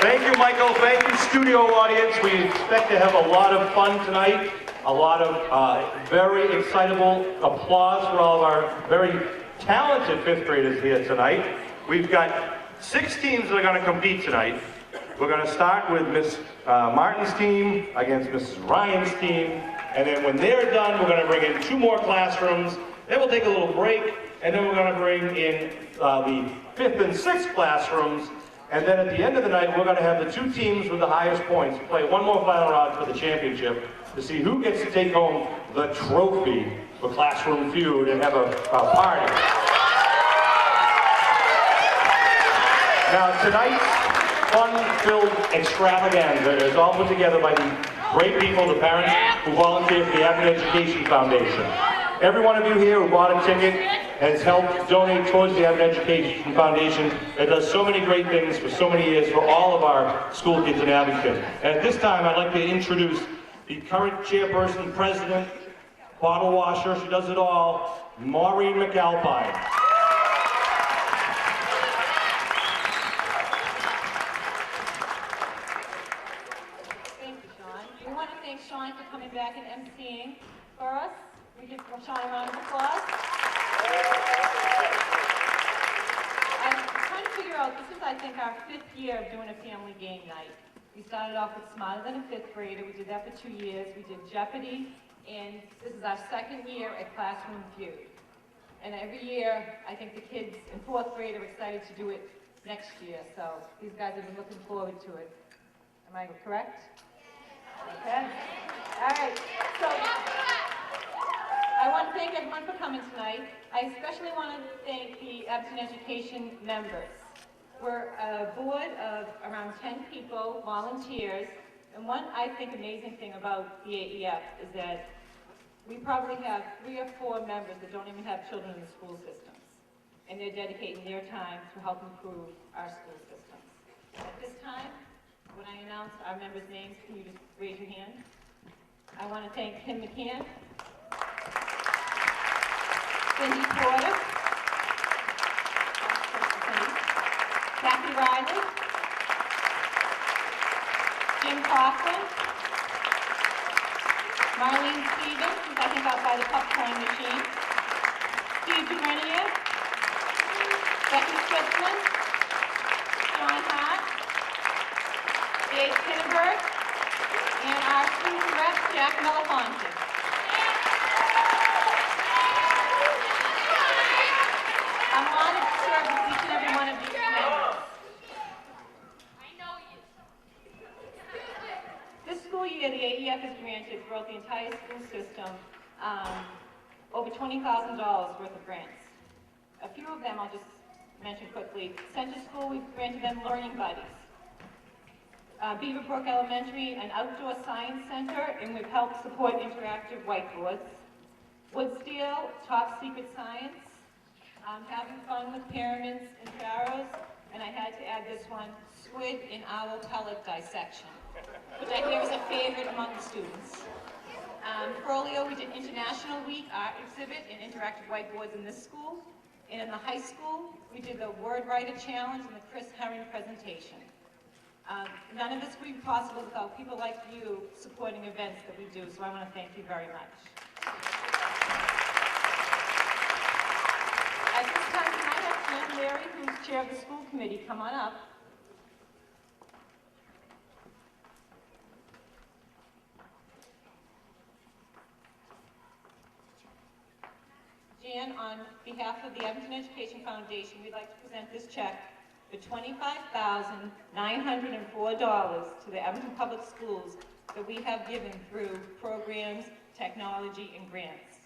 Thank you, Michael. Thank you, studio audience. We expect to have a lot of fun tonight. A lot of very excitable applause for all of our very talented fifth graders here tonight. We've got 6 teams that are going to compete tonight. We're going to start with Miss Martin's team against Mrs. Ryan's team. And then when they're done, we're going to bring in 2 more classrooms. Then we'll take a little break. And then we're going to bring in the 5th and 6th classrooms. And then at the end of the night, we're going to have the 2 teams with the highest points play one more final round for the championship to see who gets to take home the trophy for Classroom Feud and have a party. Now tonight's fun-filled extravaganza is all put together by the great people, the parents who volunteer for the Advent Education Foundation. Every one of you here who bought a ticket has helped donate towards the Advent Education Foundation. It does so many great things for so many years for all of our school kids in Abington. And at this time, I'd like to introduce the current chairperson, president, bottle washer, she does it all, Maureen McAlpine. Thank you, Sean. We want to thank Sean for coming back and emceeing for us. We give Sean a round of applause. I'm trying to figure out, this is, I think, our 5th year of doing a family game night. We started off with Smarter Than a 5th Grader. We did that for 2 years. We did Jeopardy, and this is our 2nd year at Classroom Feud. And every year, I think the kids in 4th grade are excited to do it next year. So these guys have been looking forward to it. Am I correct? Okay. All right. So I want to thank everyone for coming tonight. I especially want to thank the Abington Education members. We're a board of around 10 people, volunteers, and one, I think, amazing thing about the AEF is that we probably have 3 or 4 members that don't even have children in the school systems, and they're dedicating their time to help improve our school systems. At this time, when I announce our members' names, can you just raise your hand? I want to thank Kim McCann, Cindy Porter, Kathy Riley, Jim Coughlin, Marlene Stevens, who's I think out by the popcorn machine, Steve Grenier, Becky Switzman, John Hart, Dave Kinneberg, and our student rep, Jack Melafonte. I'm honored to serve with each and every one of these members. I know you. This school year, the AEF has granted throughout the entire school system over $20,000 worth of grants. A few of them I'll just mention quickly. Center School, we've granted them Learning Buddies. Beaverbrook Elementary, an outdoor science center, and we've helped support interactive whiteboards. Woodsteel, Top Secret Science. Having fun with pyramids and pharaohs, and I had to add this one, squid and owl pellet dissection, which I hear is a favorite among the students. Earlier we did International Week art exhibit and interactive whiteboards in this school, and in the high school we did the Word Writer Challenge and the Chris Herring presentation. None of this would be possible without people like you supporting events that we do, so I want to thank you very much. At this time, can I have Jan Larry, who's chair of the school committee, come on up. Jan, on behalf of the Abington Education Foundation, we'd like to present this check for $25,904 to the Abington Public Schools that we have given through programs, technology, and grants.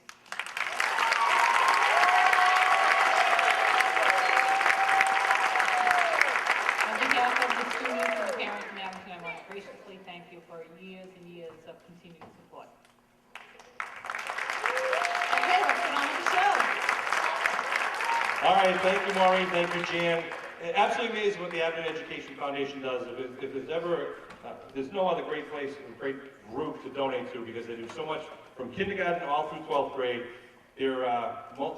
Parents in Abington, I want to graciously thank you for years and years of continued support. Okay, let's get on with the show. All right, thank you, Maureen. Thank you, Jan. Absolutely amazing what the Advent Education Foundation does. If there's ever, there's no other great place, great group to donate to because they do so much from kindergarten all through 12th grade. Their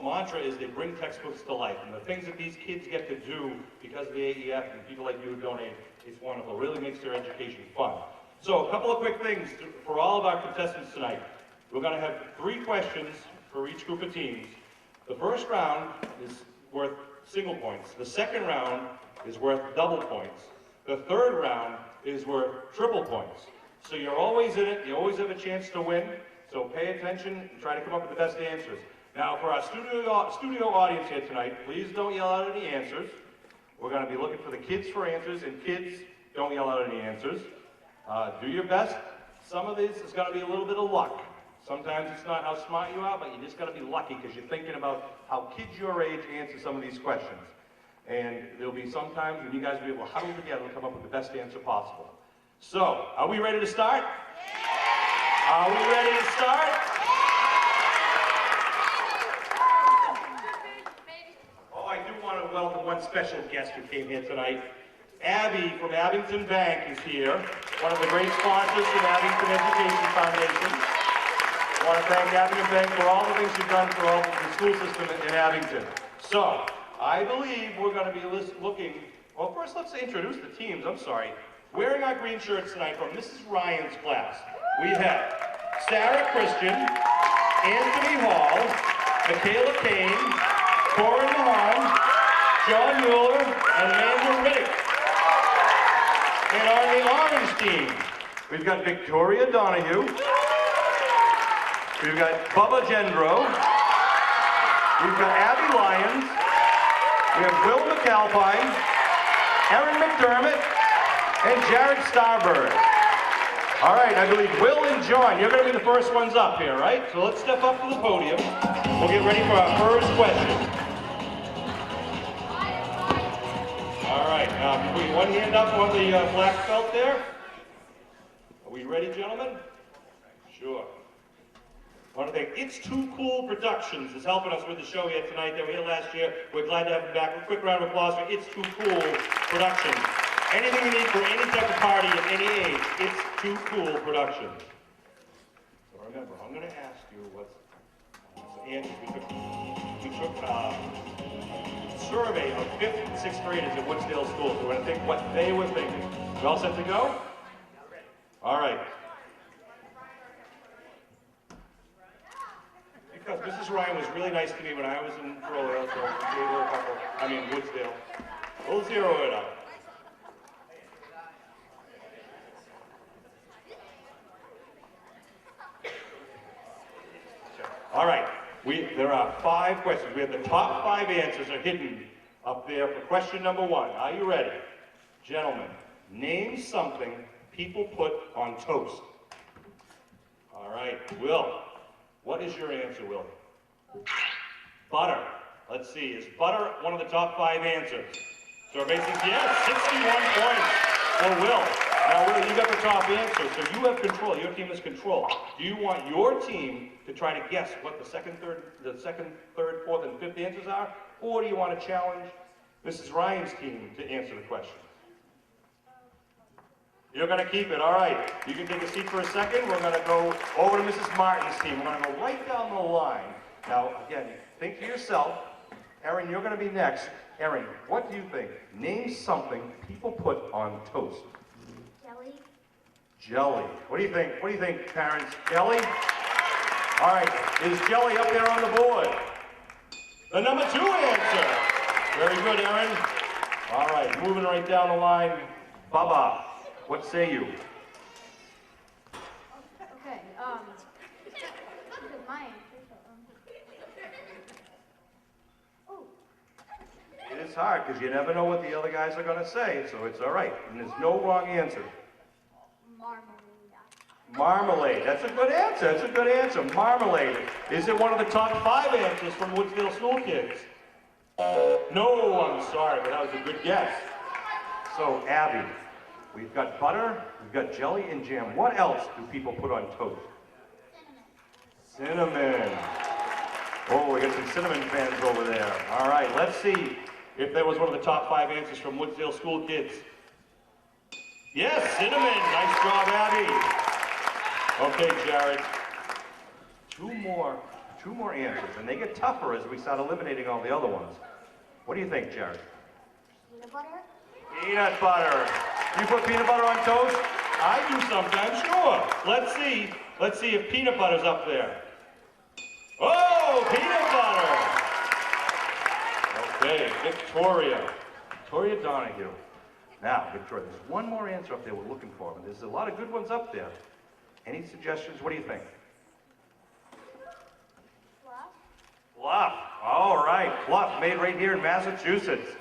mantra is they bring textbooks to life. And the things that these kids get to do because of the AEF and people like you who donate It's wonderful. It really makes their education fun. So a couple of quick things for all of our contestants tonight. We're going to have 3 questions for each group of teams. The first round is worth single points. The second round is worth double points. The third round is worth triple points. So you're always in it. You always have a chance to win. So pay attention and try to come up with the best answers. Now, for our studio audience here tonight, please don't yell out any answers. We're going to be looking for the kids for answers, and kids, don't yell out any answers. Do your best. Some of this is going to be a little bit of luck. Sometimes it's not how smart you are, but you just got to be lucky because you're thinking about how kids your age answer some of these questions. And there'll be some times when you guys will be able to huddle together and come up with the best answer possible. So, are we ready to start? Yeah! Are we ready to start? Oh, I do want to welcome one special guest who came here tonight. Abby from Abington Bank is here, one of the great sponsors of Abington Education Foundation. I want to thank Abington Bank for all the things you've done for all the school system in Abington. So, I believe we're going to be looking, well, first let's introduce the teams, I'm sorry. Wearing our green shirts tonight from Mrs. Ryan's class, we have Sarah Christian, Anthony Hall, Michaela Kane, Corin Mahan, John Mueller, and Amanda Riddick. And on the orange team, we've got Victoria Donahue, we've got Bubba Gendro, we've got Abby Lyons, we have Will McAlpine, Erin McDermott, and Jared Starbird. All right, I believe Will and John, you're going to be the first ones up here, right? So let's step up to the podium. We'll get ready for our first question. All right, now put one hand up on the black belt there. Are we ready, gentlemen? Sure. I want to thank It's Too Cool Productions is helping us with the show here tonight. They were here last year. We're glad to have them back. A quick round of applause for It's Too Cool Productions. Anything you need for any type of party at any age, It's Too Cool Productions. So remember, I'm going to ask you what's answers. We took a survey of 5th and 6th graders at Woodsdale School. So we're going to think what they were thinking. You all set to go? All right. Because Mrs. Ryan was really nice to me when I was in Florida, so we gave her a couple, Woodsdale. We'll zero it out. All right, there are 5 questions. We have the top 5 answers are hidden up there for question number 1. Are you ready? Gentlemen, name something people put on toast. All right, Will, what is your answer, Will? Butter. Let's see, is butter one of the top 5 answers? So basically, yes, 61 points for Will. Now, Will, you got the top answer, so you have control. Your team has control. Do you want your team to try to guess what the second, third, fourth, and 5th answers are? Or do you want to challenge Mrs. Ryan's team to answer the question? You're going to keep it, all right. You can take a seat for a second. We're going to go over to Mrs. Martin's team. We're going to go right down the line. Now, again, think to yourself. Erin, you're going to be next. Erin, what do you think? Name something people put on toast. Jelly. Jelly. What do you think? What do you think, parents? Jelly? All right. Is jelly up there on the board? The number 2 answer. Very good, Erin. All right. Moving right down the line. Baba, what say you? Okay, this is my answer, oh. It is hard because you never know what the other guys are going to say, so it's all right. And there's no wrong answer. Marmalade. Marmalade. That's a good answer. That's a good answer. Marmalade. Is it one of the top 5 answers from Woodsdale School kids? No, I'm sorry, but that was a good guess. So, Abby, we've got butter, we've got jelly and jam. What else do people put on toast? Cinnamon. Cinnamon. Oh, we got some cinnamon fans over there. All right, let's see if that was one of the top 5 answers from Woodsdale School kids. Yes, cinnamon. Nice job, Abby. Okay, Jared. Two more answers, and they get tougher as we start eliminating all the other ones. What do you think, Jared? Peanut butter. Peanut butter. You put peanut butter on toast? I do sometimes, sure. Let's see. Let's see if peanut butter's up there. Oh, peanut butter. Okay, Victoria. Victoria Donahue. Now, Victoria, there's one more answer up there we're looking for. And there's a lot of good ones up there. Any suggestions? What do you think? Fluff. All right, Fluff, made right here in Massachusetts.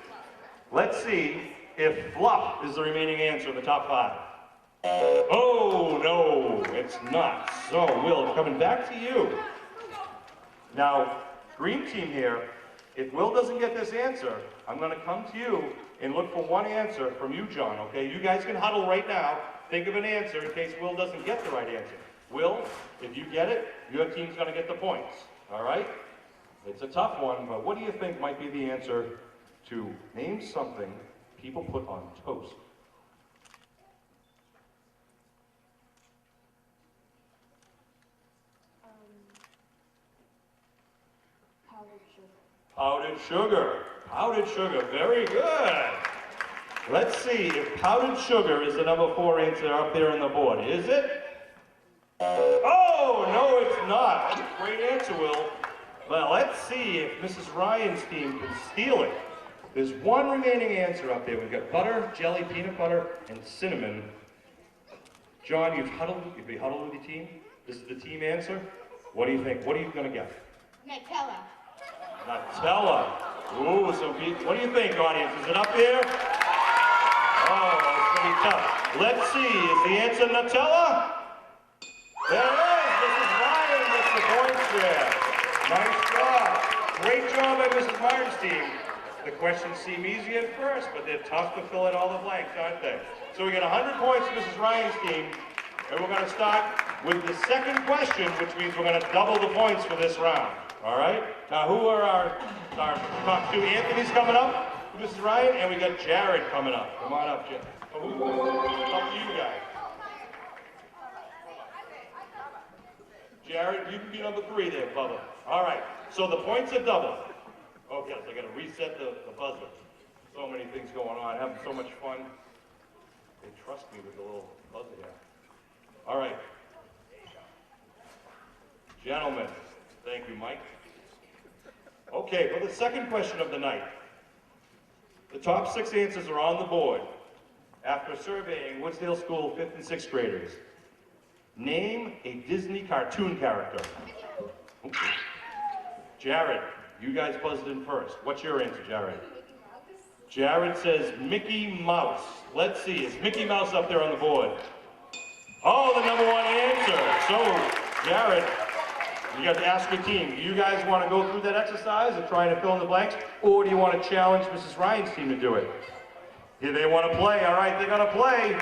Let's see if Fluff is the remaining answer in the top 5. Oh, no, it's not. So, Will, coming back to you. Now, green team here, if Will doesn't get this answer, I'm going to come to you and look for one answer from you, John, okay? You guys can huddle right now. Think of an answer in case Will doesn't get the right answer. Will, if you get it, your team's going to get the points, all right? It's a tough one, but what do you think might be the answer to name something people put on toast? Powdered sugar. Powdered sugar. Powdered sugar. Very good. Let's see if powdered sugar is the number 4 answer up there on the board. Is it? Oh, no, it's not. That's a great answer, Will. Well, let's see if Mrs. Ryan's team can steal it. There's one remaining answer up there. We've got butter, jelly, peanut butter, and cinnamon. John, you've been huddled with your team. This is the team answer. What do you think? What are you going to get? Nutella. Nutella. Ooh, so what do you think, audience? Is it up there? Oh, it's going to be tough. Let's see. Is the answer Nutella? There it is. Mrs. Ryan gets the points there. Nice job. Great job by Mrs. Martin's team. The questions seem easy at first, but they're tough to fill in all the blanks, aren't they? So we got 100 points for Mrs. Ryan's team, and we're going to start with the second question, which means we're going to double the points for this round. All right? Now, who are our top 2? Anthony's coming up for Mrs. Ryan, and we got Jared coming up. Come on up, Jared. Up to you guys. Jared, you can be number 3 there, Bubba. All right, so the points are double. Okay, so I got to reset the buzzer. So many things going on, having so much fun. They trust me with the little buzzer here. All right. Gentlemen, thank you, Mike. Okay, for the second question of the night. The top 6 answers are on the board after surveying Woodsdale School 5th and 6th graders. Name a Disney cartoon character. Okay. Jared, you guys buzzed in first. What's your answer, Jared? Jared says Mickey Mouse. Let's see, is Mickey Mouse up there on the board? Oh, the number 1 answer. So, Jared, you got to ask your team, do you guys want to go through that exercise of trying to fill in the blanks, or do you want to challenge Mrs. Ryan's team to do it? Here they want to play. All right, they're going to play.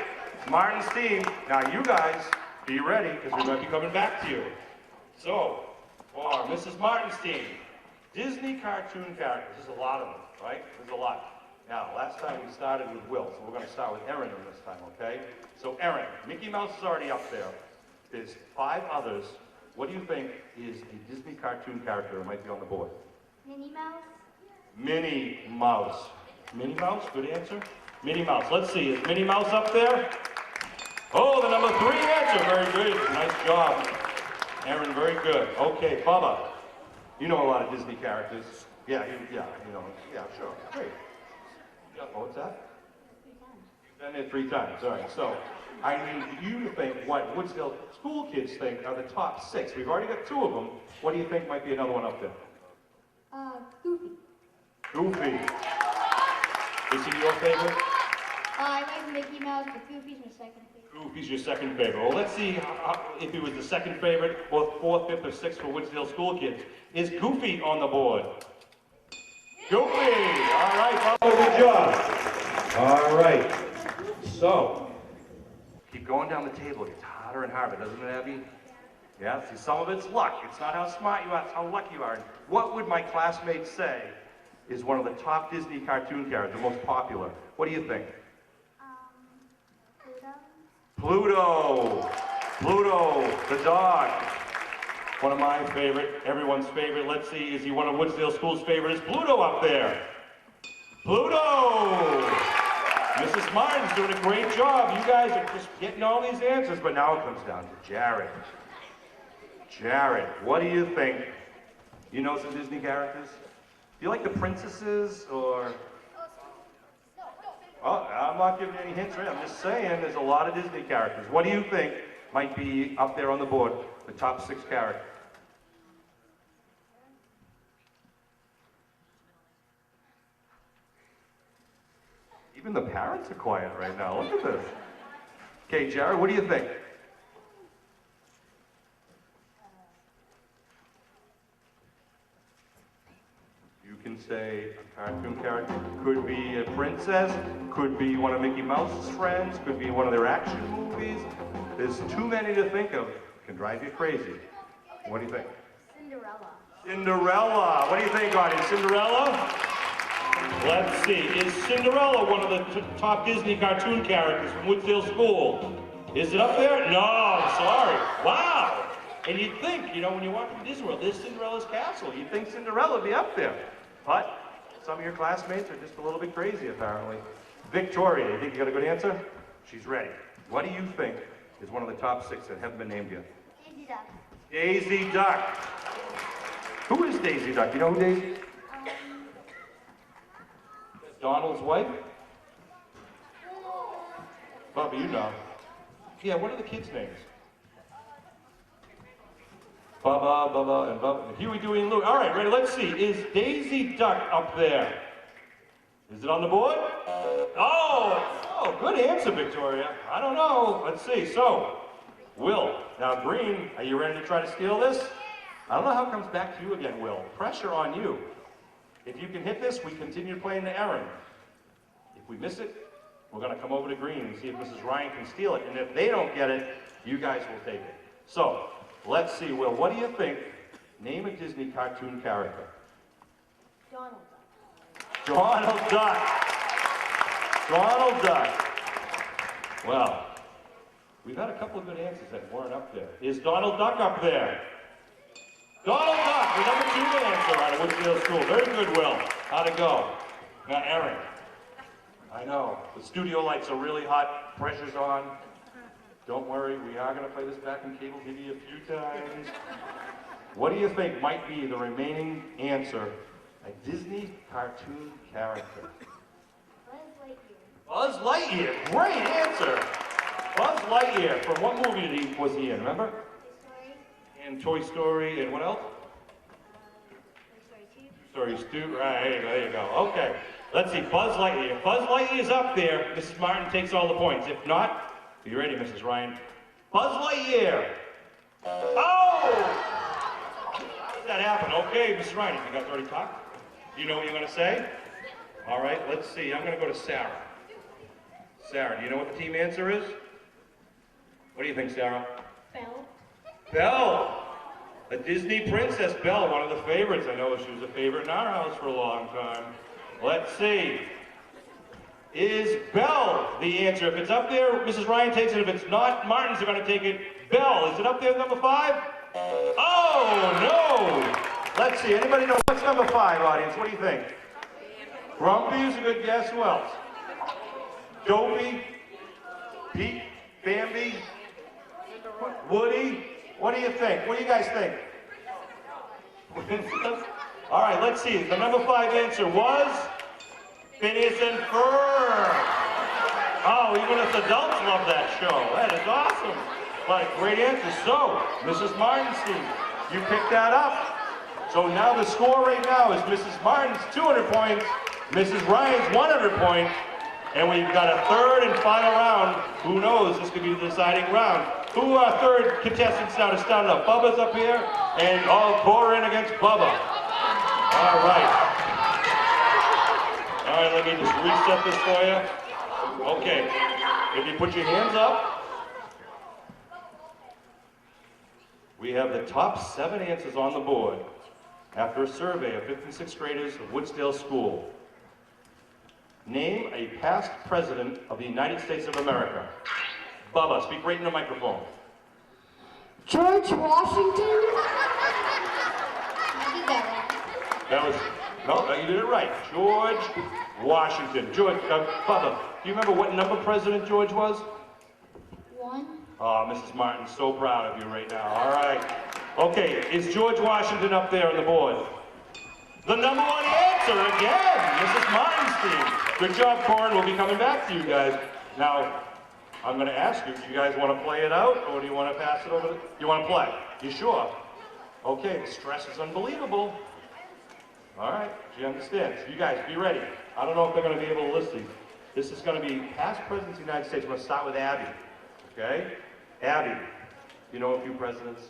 Martin's team. Now, you guys, be ready, because we're going to be coming back to you. So, for Mrs. Martin's team, Disney cartoon characters. There's a lot of them, right? There's a lot. Now, last time we started with Will, so we're going to start with Erin this time, okay? So, Erin, Mickey Mouse is already up there. There's 5 others. What do you think is a Disney cartoon character that might be on the board? Minnie Mouse. Minnie Mouse. Minnie Mouse, good answer. Minnie Mouse. Let's see, is Minnie Mouse up there? Oh, the number 3 answer. Very good. Nice job. Erin, very good. Okay, Bubba. You know a lot of Disney characters. Yeah, you know. Yeah, sure. Great. Yeah, what's that? 3 times. You've been there 3 times. All right, so I need you to think what Woodsdale school kids think are the top 6. We've already got 2 of them. What do you think might be another one up there? Goofy. Goofy. Is he your favorite? I like Mickey Mouse, but Goofy's my second favorite. Goofy's your second favorite. Well, let's see if he was the second favorite, or 4th, 5th, or 6th for Woodsdale school kids. Is Goofy on the board? Goofy! All right, Bubba, good job. All right. So, keep going down the table. It gets harder and harder, doesn't it, Abby? Yeah, see, some of it's luck. It's not how smart you are, it's how lucky you are. And what would my classmates say is one of the top Disney cartoon characters, the most popular? What do you think? Pluto. Pluto, the dog. One of my favorite, everyone's favorite. Let's see, is he one of Woodsdale School's favorite? Is Pluto up there? Pluto! Mrs. Martin's doing a great job. You guys are just getting all these answers, but now it comes down to Jared. Jared, what do you think? You know some Disney characters? Do you like the princesses or? Oh, I'm not giving you any hints, right? I'm just saying there's a lot of Disney characters. What do you think might be up there on the board, the top 6 characters? Even the parents are quiet right now. Look at this. Okay, Jared, what do you think? You can say a cartoon character. Could be a princess, could be one of Mickey Mouse's friends, could be one of their action movies. There's too many to think of. It can drive you crazy. What do you think? Cinderella. Cinderella. What do you think, audience? Cinderella? Let's see. Is Cinderella one of the top Disney cartoon characters from Woodsdale School? Is it up there? No, I'm sorry. Wow. And you'd think, you know, when you walk into Disney World, there's Cinderella's castle. You'd think Cinderella would be up there. But some of your classmates are just a little bit crazy, apparently. Victoria, you think you got a good answer? She's ready. What do you think is one of the top 6 that haven't been named yet? Daisy Duck. Daisy Duck. Who is Daisy Duck? You know who Daisy is? Donald's wife? Bubba, you know. Yeah, what are the kids' names? Bubba, and Bubba. Huey, Dewey, and Louie. All right, ready? Let's see. Is Daisy Duck up there? Is it on the board? Oh, good answer, Victoria. I don't know. Let's see. So, Will. Now, Green, are you ready to try to steal this? I don't know how it comes back to you again, Will. Pressure on you. If you can hit this, we continue playing the errand. If we miss it, we're going to come over to Green and see if Mrs. Ryan can steal it. And if they don't get it, you guys will take it. So, let's see, Will, what do you think? Name a Disney cartoon character. Donald Duck. Donald Duck. Donald Duck. Well, we've had a couple of good answers that weren't up there. Is Donald Duck up there? Donald Duck, the number 2 answer out of Woodsdale School. Very good, Will. How'd it go? Now, Aaron. I know. The studio lights are really hot. Pressure's on. Don't worry, we are going to play this back in cable TV a few times. What do you think might be the remaining answer? A Disney cartoon character. Buzz Lightyear. Buzz Lightyear. Great answer. Buzz Lightyear. From what movie was he in, remember? And Toy Story, and what else? Toy Story 2. Toy Story 2, right, there you go. Okay, let's see, Buzz Lightyear. If Buzz Lightyear is up there, Mrs. Martin takes all the points. If not, are you ready, Mrs. Ryan? Buzz Lightyear! Oh! How did that happen? Okay, Mrs. Ryan, you got 30 talk? Do you know what you're going to say? All right, let's see. I'm going to go to Sarah. Sarah, do you know what the team answer is? What do you think, Sarah? Belle. Belle, a Disney princess. Belle, one of the favorites. I know she was a favorite in our house for a long time. Let's see. Is Belle the answer? If it's up there, Mrs. Ryan takes it. If it's not, Martins are going to take it. Belle, is it up there, number 5? Oh, no. Let's see. Anybody know what's number 5, audience? What do you think? Grumpy is a good guess. Who else? Dopey? Pete? Bambi? Woody? What do you think? What do you guys think? All right, let's see. The number 5 answer was Phineas and Ferb. Oh, even us adults love that show. That is awesome. But great answer. So, Mrs. Martin's team, you picked that up. So now the score right now is Mrs. Martin's 200 points, Mrs. Ryan's 100 points, and we've got a third and final round. Who knows? This could be the deciding round. Who are third contestants now to start it up? Bubba's up here, and all Bora in against Bubba. All right. All right, let me just reset this for you. Okay. If you put your hands up, we have the top 7 answers on the board after a survey of 5th and 6th graders of Woodsdale School. Name a past president of the United States of America. Bubba, speak right in the microphone. George Washington. I did that right. That was, no, you did it right. George Washington. George, Bubba, Do you remember what number President George was? 1. Oh, Mrs. Martin's so proud of you right now. All right. Okay, is George Washington up there on the board? The number one answer again, Mrs. Martin's team. Good job, Corin. We'll be coming back to you guys. Now, I'm going to ask you, do you guys want to play it out, or do you want to pass it over? You want to play? You sure? Okay, the stress is unbelievable. All right, she understands. You guys, be ready. I don't know if they're going to be able to list these. This is going to be past presidents of the United States. We're going to start with Abby. Okay? Abby, you know a few presidents?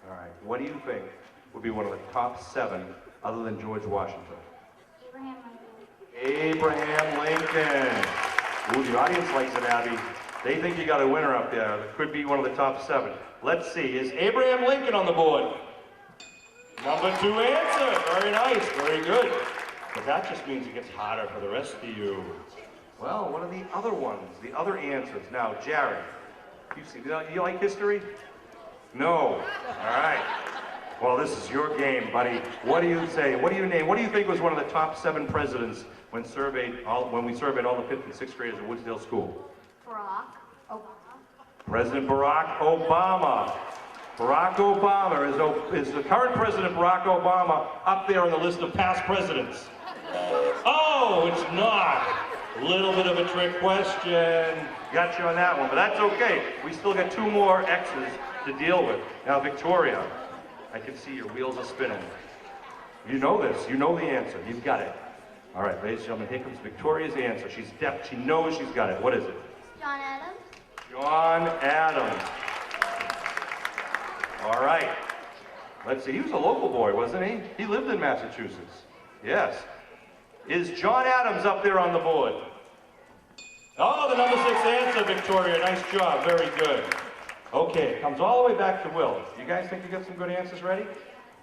All right, what do you think would be one of the top 7 other than George Washington? Abraham Lincoln. Abraham Lincoln. Ooh, the audience likes it, Abby. They think you got a winner up there. It could be one of the top 7. Let's see, is Abraham Lincoln on the board? Number 2 answer. Very nice, very good. But that just means it gets harder for the rest of you. Well, what are the other ones? The other answers. Now, Jared, you like history? No. All right. Well, this is your game, buddy. What do you say? What do you name? What do you think was one of the top 7 presidents when we surveyed all the 5th and 6th graders at Woodsdale School? Barack Obama. President Barack Obama. Barack Obama is the current President Barack Obama up there on the list of past presidents? Oh, it's not. Little bit of a trick question. Got you on that one, but that's okay. We still got 2 more X's to deal with. Now, Victoria, I can see your wheels are spinning. You know this. You know the answer. You've got it. All right, ladies and gentlemen, here comes Victoria's answer. She's deaf. She knows she's got it. What is it? John Adams. John Adams. All right. Let's see. He was a local boy, wasn't he? He lived in Massachusetts. Yes. Is John Adams up there on the board? Oh, the number 6 answer, Victoria. Nice job. Very good. Okay, it comes all the way back to Will. You guys think you got some good answers ready?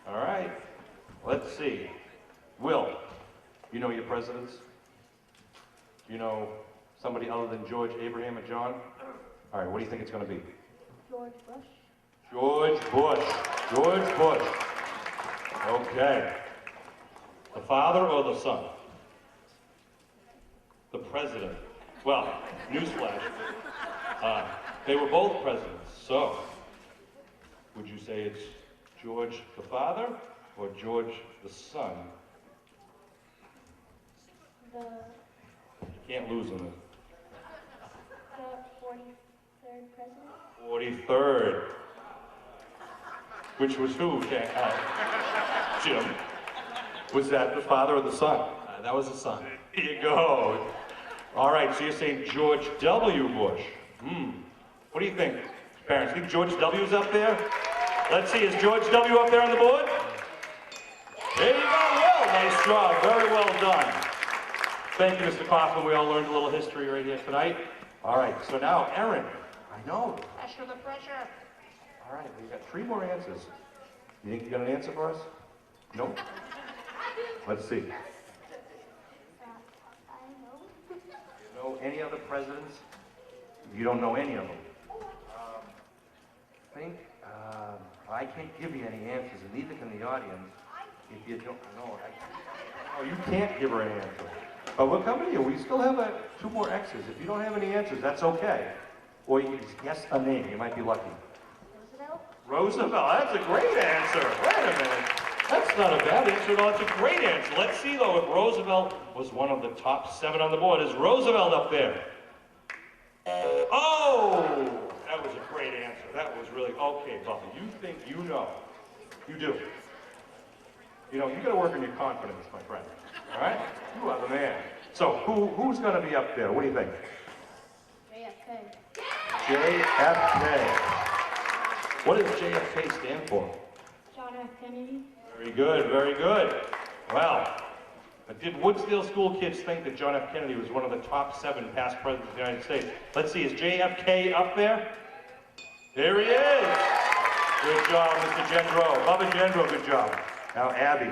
All right. Let's see. Will, you know your presidents? You know somebody other than George, Abraham, and John? All right, what do you think it's going to be? George Bush. George Bush. George Bush. Okay. The father or the son? The president. Well, newsflash. They were both presidents. So, would you say it's George the father or George the son? The You can't lose on it. 43rd president. 43rd. Which was who? Jim. Was that the father or the son? That was the son. Here you go. All right, so you're saying George W. Bush. What do you think, parents? Think George W.'s up there? Let's see, is George W. up there on the board? There you go, Will. Nice job. Very well done. Thank you, Mr. Kaufman. We all learned a little history right here tonight. All right, so now, Erin. I know, the pressure. All right, we've got 3 more answers. You think you got an answer for us? No? Let's see. Know any other presidents? You don't know any of them. I can't give you any answers, and neither can the audience. If you don't know, oh, you can't give her an answer. But we're coming to you. We still have 2 more X's. If you don't have any answers, that's okay. Or you can just guess a name. You might be lucky. Roosevelt. Roosevelt. That's a great answer. Wait a minute. That's not a bad answer at all. That's a great answer. Let's see, though, if Roosevelt was one of the top 7 on the board. Is Roosevelt up there? Oh! That was a great answer. That was really, okay, Bubba. You think you know. You do. You know, you got to work on your confidence, my friend. All right? You are the man. So, who's going to be up there? What do you think? JFK. JFK. What does JFK stand for? John F. Kennedy. Very good, very good. Well, but did Woodsdale school kids think that John F. Kennedy was one of the top 7 past presidents of the United States? Let's see, is JFK up there? There he is. Good job, Mr. Gendro. Bubba Gendro, good job. Now, Abby.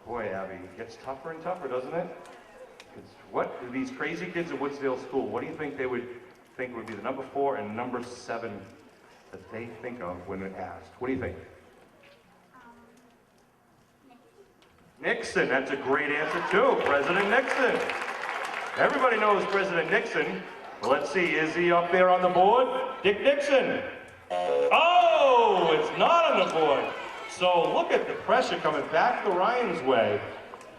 Boy, Abby, it gets tougher and tougher, doesn't it? What these crazy kids at Woodsdale School, what do you think they would think would be the number 4 and number 7 that they think of when asked? What do you think? Nixon, that's a great answer too. President Nixon. Everybody knows President Nixon. Well, let's see, is he up there on the board? Dick Nixon. Oh, it's not on the board. So look at the pressure coming back the Ryan's way.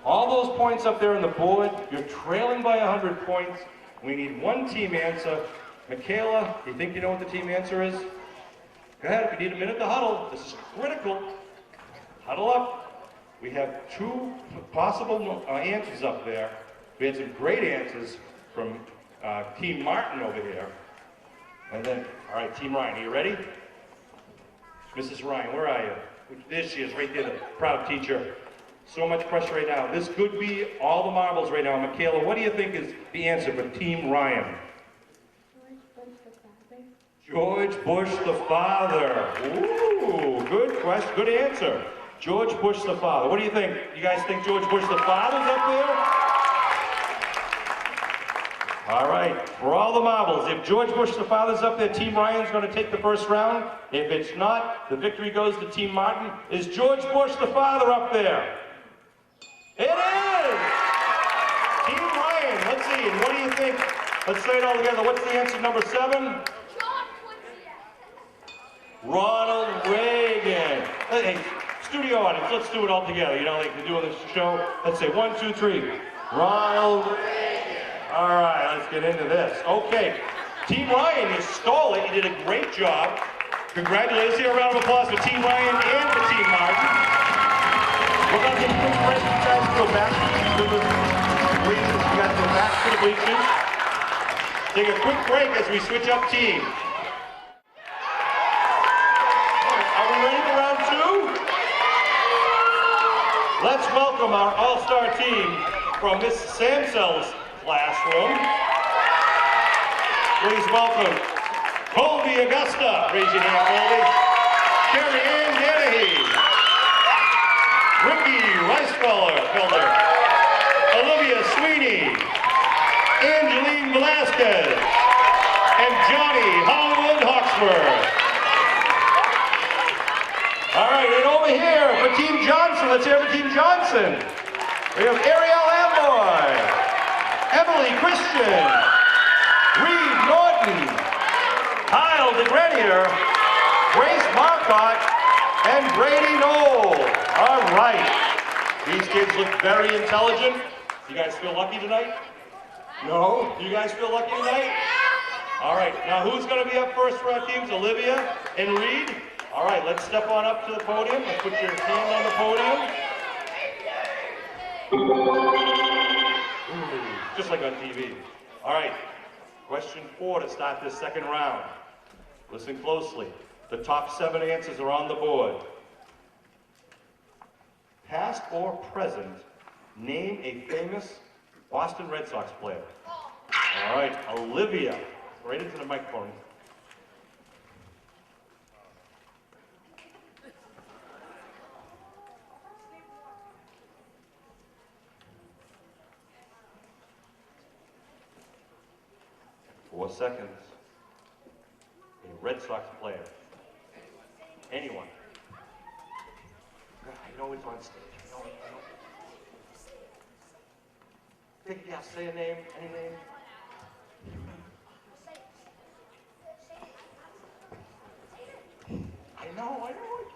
All those points up there on the board, you're trailing by 100 points. We need one team answer. Michaela, do you think you know what the team answer is? Go ahead, if you need a minute to huddle. This is critical. Huddle up. We have two possible answers up there. We had some great answers from Team Martin over here. And then, all right, Team Ryan, are you ready? Mrs. Ryan, where are you? There she is, right there, the proud teacher. So much pressure right now. This could be all the marbles right now. Michaela, what do you think is the answer for Team Ryan? George Bush the father. Ooh, good question, good answer. George Bush the father. What do you think? You guys think George Bush the father's up there? All right, for all the marbles, if George Bush the father's up there, Team Ryan's going to take the first round. If it's not, the victory goes to Team Martin. Is George Bush the father up there? It is! Team Ryan, let's see, and what do you think? Let's say it all together. What's the answer, number 7? Ronald Reagan. Hey, studio audience, let's do it all together. You know, like they do on this show. Let's say 1, 2, 3. Ronald Reagan. All right, let's get into this. Okay, Team Ryan, you stole it. You did a great job. Congratulations. Here, a round of applause for Team Ryan and for Team Martin. We're going to take a quick break. You guys go back to the bleachers. You guys go back to the bleachers. Take a quick break as we switch up teams. Are we ready for round 2? Let's welcome our all-star team from Miss Samsel's classroom. Please welcome Colby Augusta. Raise your hand, Colby. Carrie Ann Dennehy. Ricky Ricefelder. Olivia Sweeney. Angeline Velasquez. And Johnny Hollywood Hawksworth. All right, and over here for Team Johnson. Let's hear for Team Johnson. We have Ariel Amboy. Emily Christian, Reed Norton, Kyle DeGrenier, Grace Marcotte, and Brady Knoll. All right. These kids look very intelligent. You guys feel lucky tonight? No? You guys feel lucky tonight? All right. Now, who's going to be up first for our teams? Olivia and Reed? All right. Let's step on up to the podium. Let's put your hand on the podium. Just like on TV. All right, question 4 to start this second round. Listen closely. The top 7 answers are on the board. Past or present, name a famous Boston Red Sox player. All right, Olivia, right into the microphone. Four seconds. A Red Sox player. Anyone. I know it's on stage. I know. Take a guess. Say a name. Any name. I know. I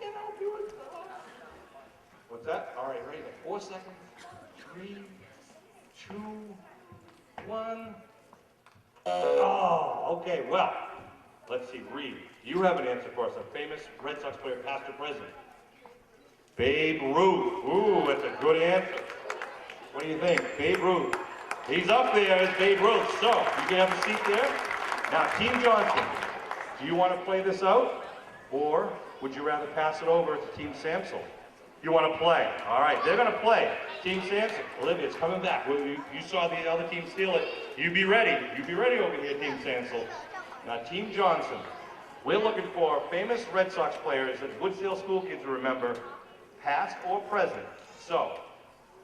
can't help you with that. What's that? All right, ready? 4 seconds. 3, 2, 1. Oh, okay, well, let's see, Reed, do you have an answer for us? A famous Red Sox player, past or present? Babe Ruth. Ooh, that's a good answer. What do you think? Babe Ruth. He's up there as Babe Ruth, so you can have a seat there. Now, Team Johnson, do you want to play this out, or would you rather pass it over to Team Samsel? You want to play? All right, they're going to play. Team Samson, Olivia, it's coming back. Well, you saw the other team steal it. You be ready. You be ready over here, Team Samson. Now, Team Johnson, we're looking for famous Red Sox players that Woodsdale school kids will remember, past or present. So,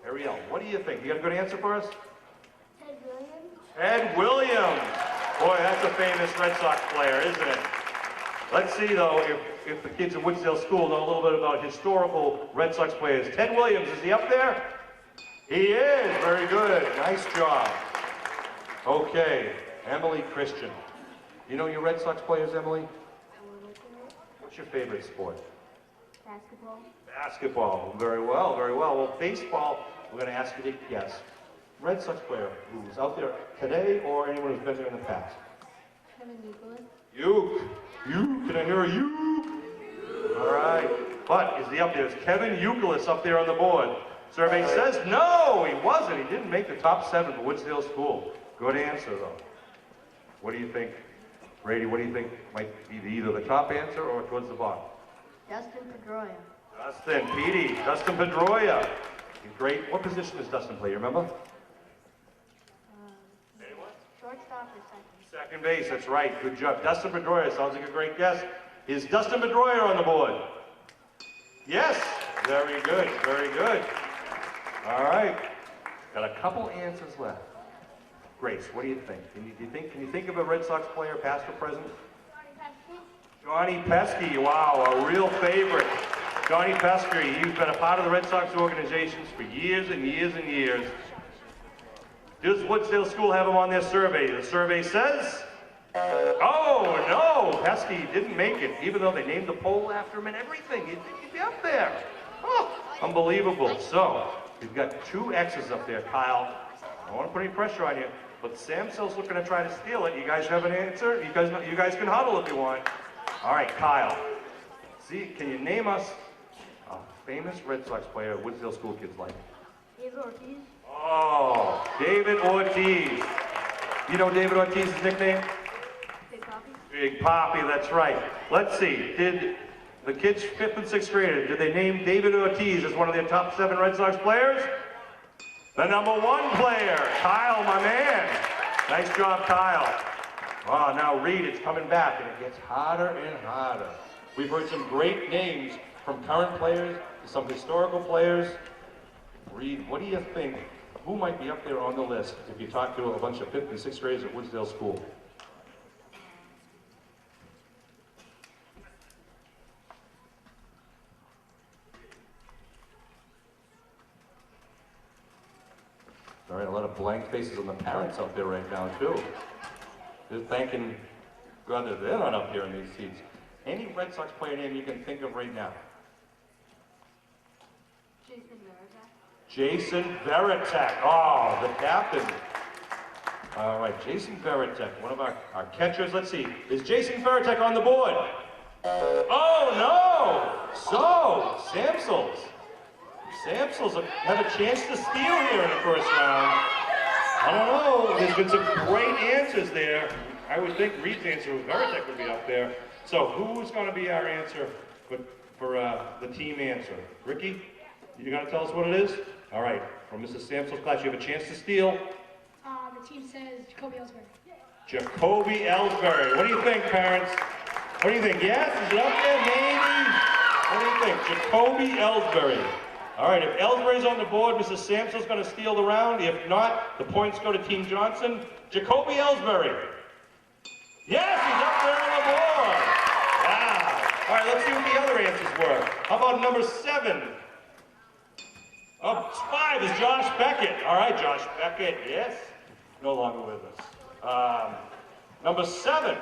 Ariel, what do you think? You got a good answer for us? Ted Williams. Ted Williams. Boy, that's a famous Red Sox player, isn't it? Let's see, though, if the kids at Woodsdale School know a little bit about historical Red Sox players. Ted Williams, is he up there? He is. Very good. Nice job. Okay, Emily Christian. You know your Red Sox players, Emily? What's your favorite sport? Basketball. Basketball. Very well, very well. Well, baseball, we're going to ask you to guess. Red Sox player who's out there today or anyone who's been there in the past? Kevin Nicholas. You. Can I hear a you? All right. But is he up there? Is Kevin Youkilis up there on the board? Survey says no, he wasn't. He didn't make the top 7 for Woodsdale School. Good answer, though. What do you think, Brady? What do you think might be either the top answer or towards the bottom? Dustin Pedroia. Dustin, Petey, Dustin Pedroia. He's great. What position does Dustin play? You remember? Shortstop or second. Second base, that's right. Good job. Dustin Pedroia sounds like a great guess. Is Dustin Pedroia on the board? Yes. Very good, very good. All right. Got a couple answers left. Grace, what do you think? Can you think of a Red Sox player, past or present? Johnny Pesky, wow, a real favorite. Johnny Pesky, he's been a part of the Red Sox organizations for years and years and years. Does Woodsdale School have him on their survey? The survey says, oh no, Pesky didn't make it, even though they named the pole after him and everything. You'd think he'd be up there. Oh, unbelievable. So, we've got 2 X's up there, Kyle. I don't want to put any pressure on you, but Samsel's looking to try to steal it. You guys have an answer? You guys can huddle if you want. All right, Kyle. See, can you name us a famous Red Sox player Woodsdale School kids like? David Ortiz. Oh, David Ortiz. You know David Ortiz's nickname? Big Poppy. Big Poppy, that's right. Let's see, did the kids 5th and 6th graders, did they name David Ortiz as one of their top 7 Red Sox players? The number 1 player, Kyle, my man. Nice job, Kyle. Oh, now Reed, it's coming back, and it gets harder and harder. We've heard some great names from current players to some historical players. Reed, what do you think? Who might be up there on the list if you talk to a bunch of 5th and 6th graders at Woodsdale School? All right, a lot of blank faces on the parents up there right now, too. They're thanking God that they're not up here in these seats. Any Red Sox player name you can think of right now? Jason Veritek. Oh, the captain. All right, Jason Veritek, one of our catchers. Let's see. Is Jason Veritek on the board? Oh, no! So, Samsels have a chance to steal here in the first round. I don't know. There's been some great answers there. I would think Reed's answer with Veritek would be up there. So who's going to be our answer for the team answer? Ricky, you going to tell us what it is? All right. From Mrs. Samsel's class, you have a chance to steal. The team says Jacoby Ellsbury. Jacoby Ellsbury. What do you think, parents? What do you think? Yes? Is it up there? Maybe? What do you think? Jacoby Ellsbury. All right, if Ellsbury's on the board, Mrs. Samsel's going to steal the round. If not, the points go to Team Johnson. Jacoby Ellsbury. Yes, he's up there on the board. Wow. All right, let's see what the other answers were. How about number 7? Oh, 5 is Josh Beckett. All right, Josh Beckett, yes. No longer with us. Number 7,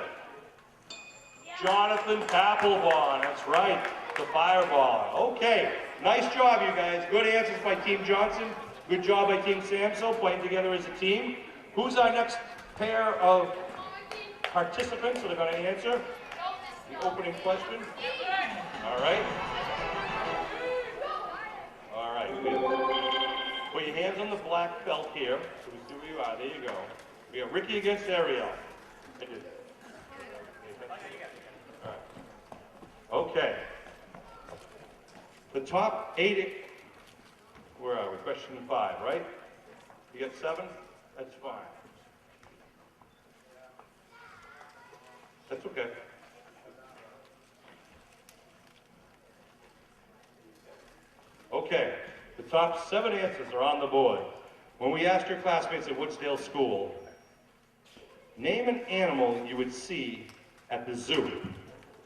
Jonathan Papelbon. That's right, the fireball. Okay, nice job, you guys. Good answers by Team Johnson. Good job by Team Samsel, playing together as a team. Who's our next pair of participants that are going to answer the opening question? All right. All right. Put your hands on the black belt here, so we see where you are. There you go. We have Ricky against Ariel. All right. Okay. The top 8. Where are we? Question 5, right? You got 7? That's fine. That's okay. Okay, the top 7 answers are on the board. When we asked your classmates at Woodsdale School, name an animal you would see at the zoo.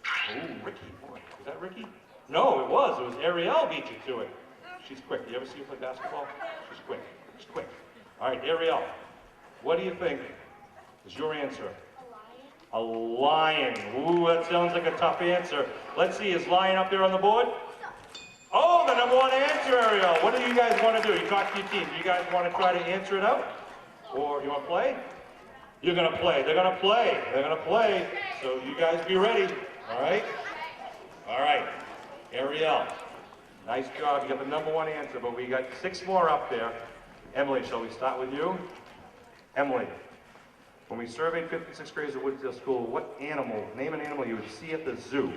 Oh, Ricky, boy, was that Ricky? No, it was. It was Ariel beat you to it. She's quick. You ever see her play basketball? She's quick. She's quick. All right, Ariel, what do you think Is your answer? A lion. Ooh, that sounds like a tough answer. Let's see, is lion up there on the board? Oh, the number one answer, Ariel. What do you guys want to do? You talk to your team. Do you guys want to try to answer it out? Or you want to play? You're going to play. They're going to play. They're going to play. So you guys be ready. All right? All right. Ariel, nice job. You got the number one answer, but we got 6 more up there. Emily, shall we start with you? Emily, when we surveyed 5th and 6th graders at Woodsdale School, what animal, name an animal you would see at the zoo.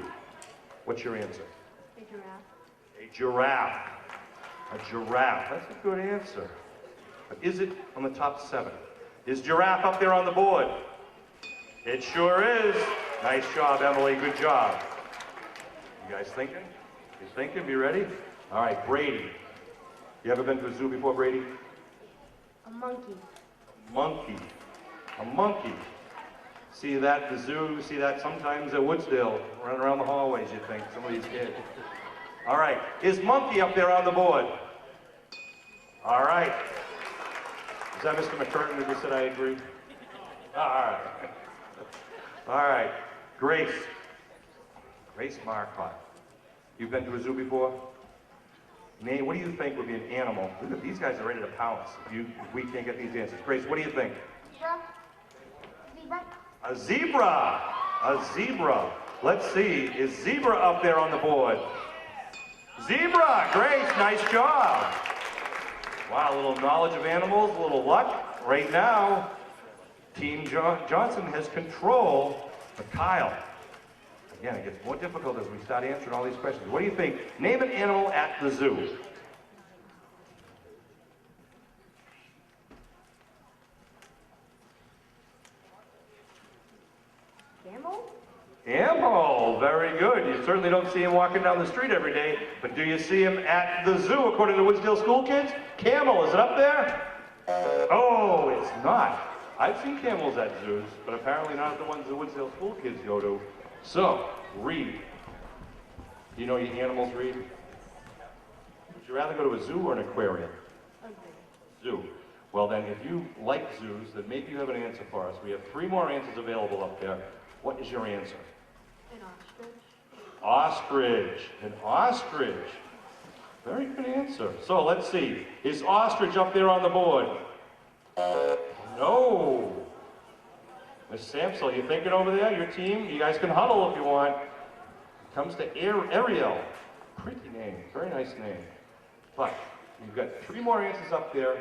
What's your answer? A giraffe. A giraffe. A giraffe. That's a good answer. But is it on the top 7? Is giraffe up there on the board? It sure is. Nice job, Emily. Good job. You guys thinking? You thinking? Be ready? All right, Brady. You ever been to a zoo before, Brady? A monkey. Monkey. A monkey. See that at the zoo, see that sometimes at Woodsdale, running around the hallways, you think, some of these kids. All right, is monkey up there on the board? All right. Is that Mr. McCurtain who just said I agree? All right. All right, Grace. Grace Marcotte. You've been to a zoo before? Nate, what do you think would be an animal? Look at these guys are ready to pounce if we can't get these answers. Grace, what do you think? Zebra. A zebra! A zebra. Let's see, is zebra up there on the board? Zebra! Grace, nice job! Wow, a little knowledge of animals, a little luck. Right now, Team Johnson has control, but Kyle. Again, it gets more difficult as we start answering all these questions. What do you think? Name an animal at the zoo. Camel. Camel, very good. You certainly don't see him walking down the street every day, but do you see him at the zoo, according to Woodsdale school kids? Camel, is it up there? Oh, it's not. I've seen camels at zoos, but apparently not the ones the Woodsdale school kids go to. So, Reed. Do you know your animals, Reed? Would you rather go to a zoo or an aquarium? Zoo. Well then, if you like zoos, then maybe you have an answer for us. We have 3 more answers available up there. What is your answer? An ostrich. Ostrich. An ostrich. Very good answer. So let's see. Is ostrich up there on the board? No. Miss Samsel, you thinking over there? Your team? You guys can huddle if you want. Comes to Ariel. Pretty name. Very nice name. But you've got 3 more answers up there,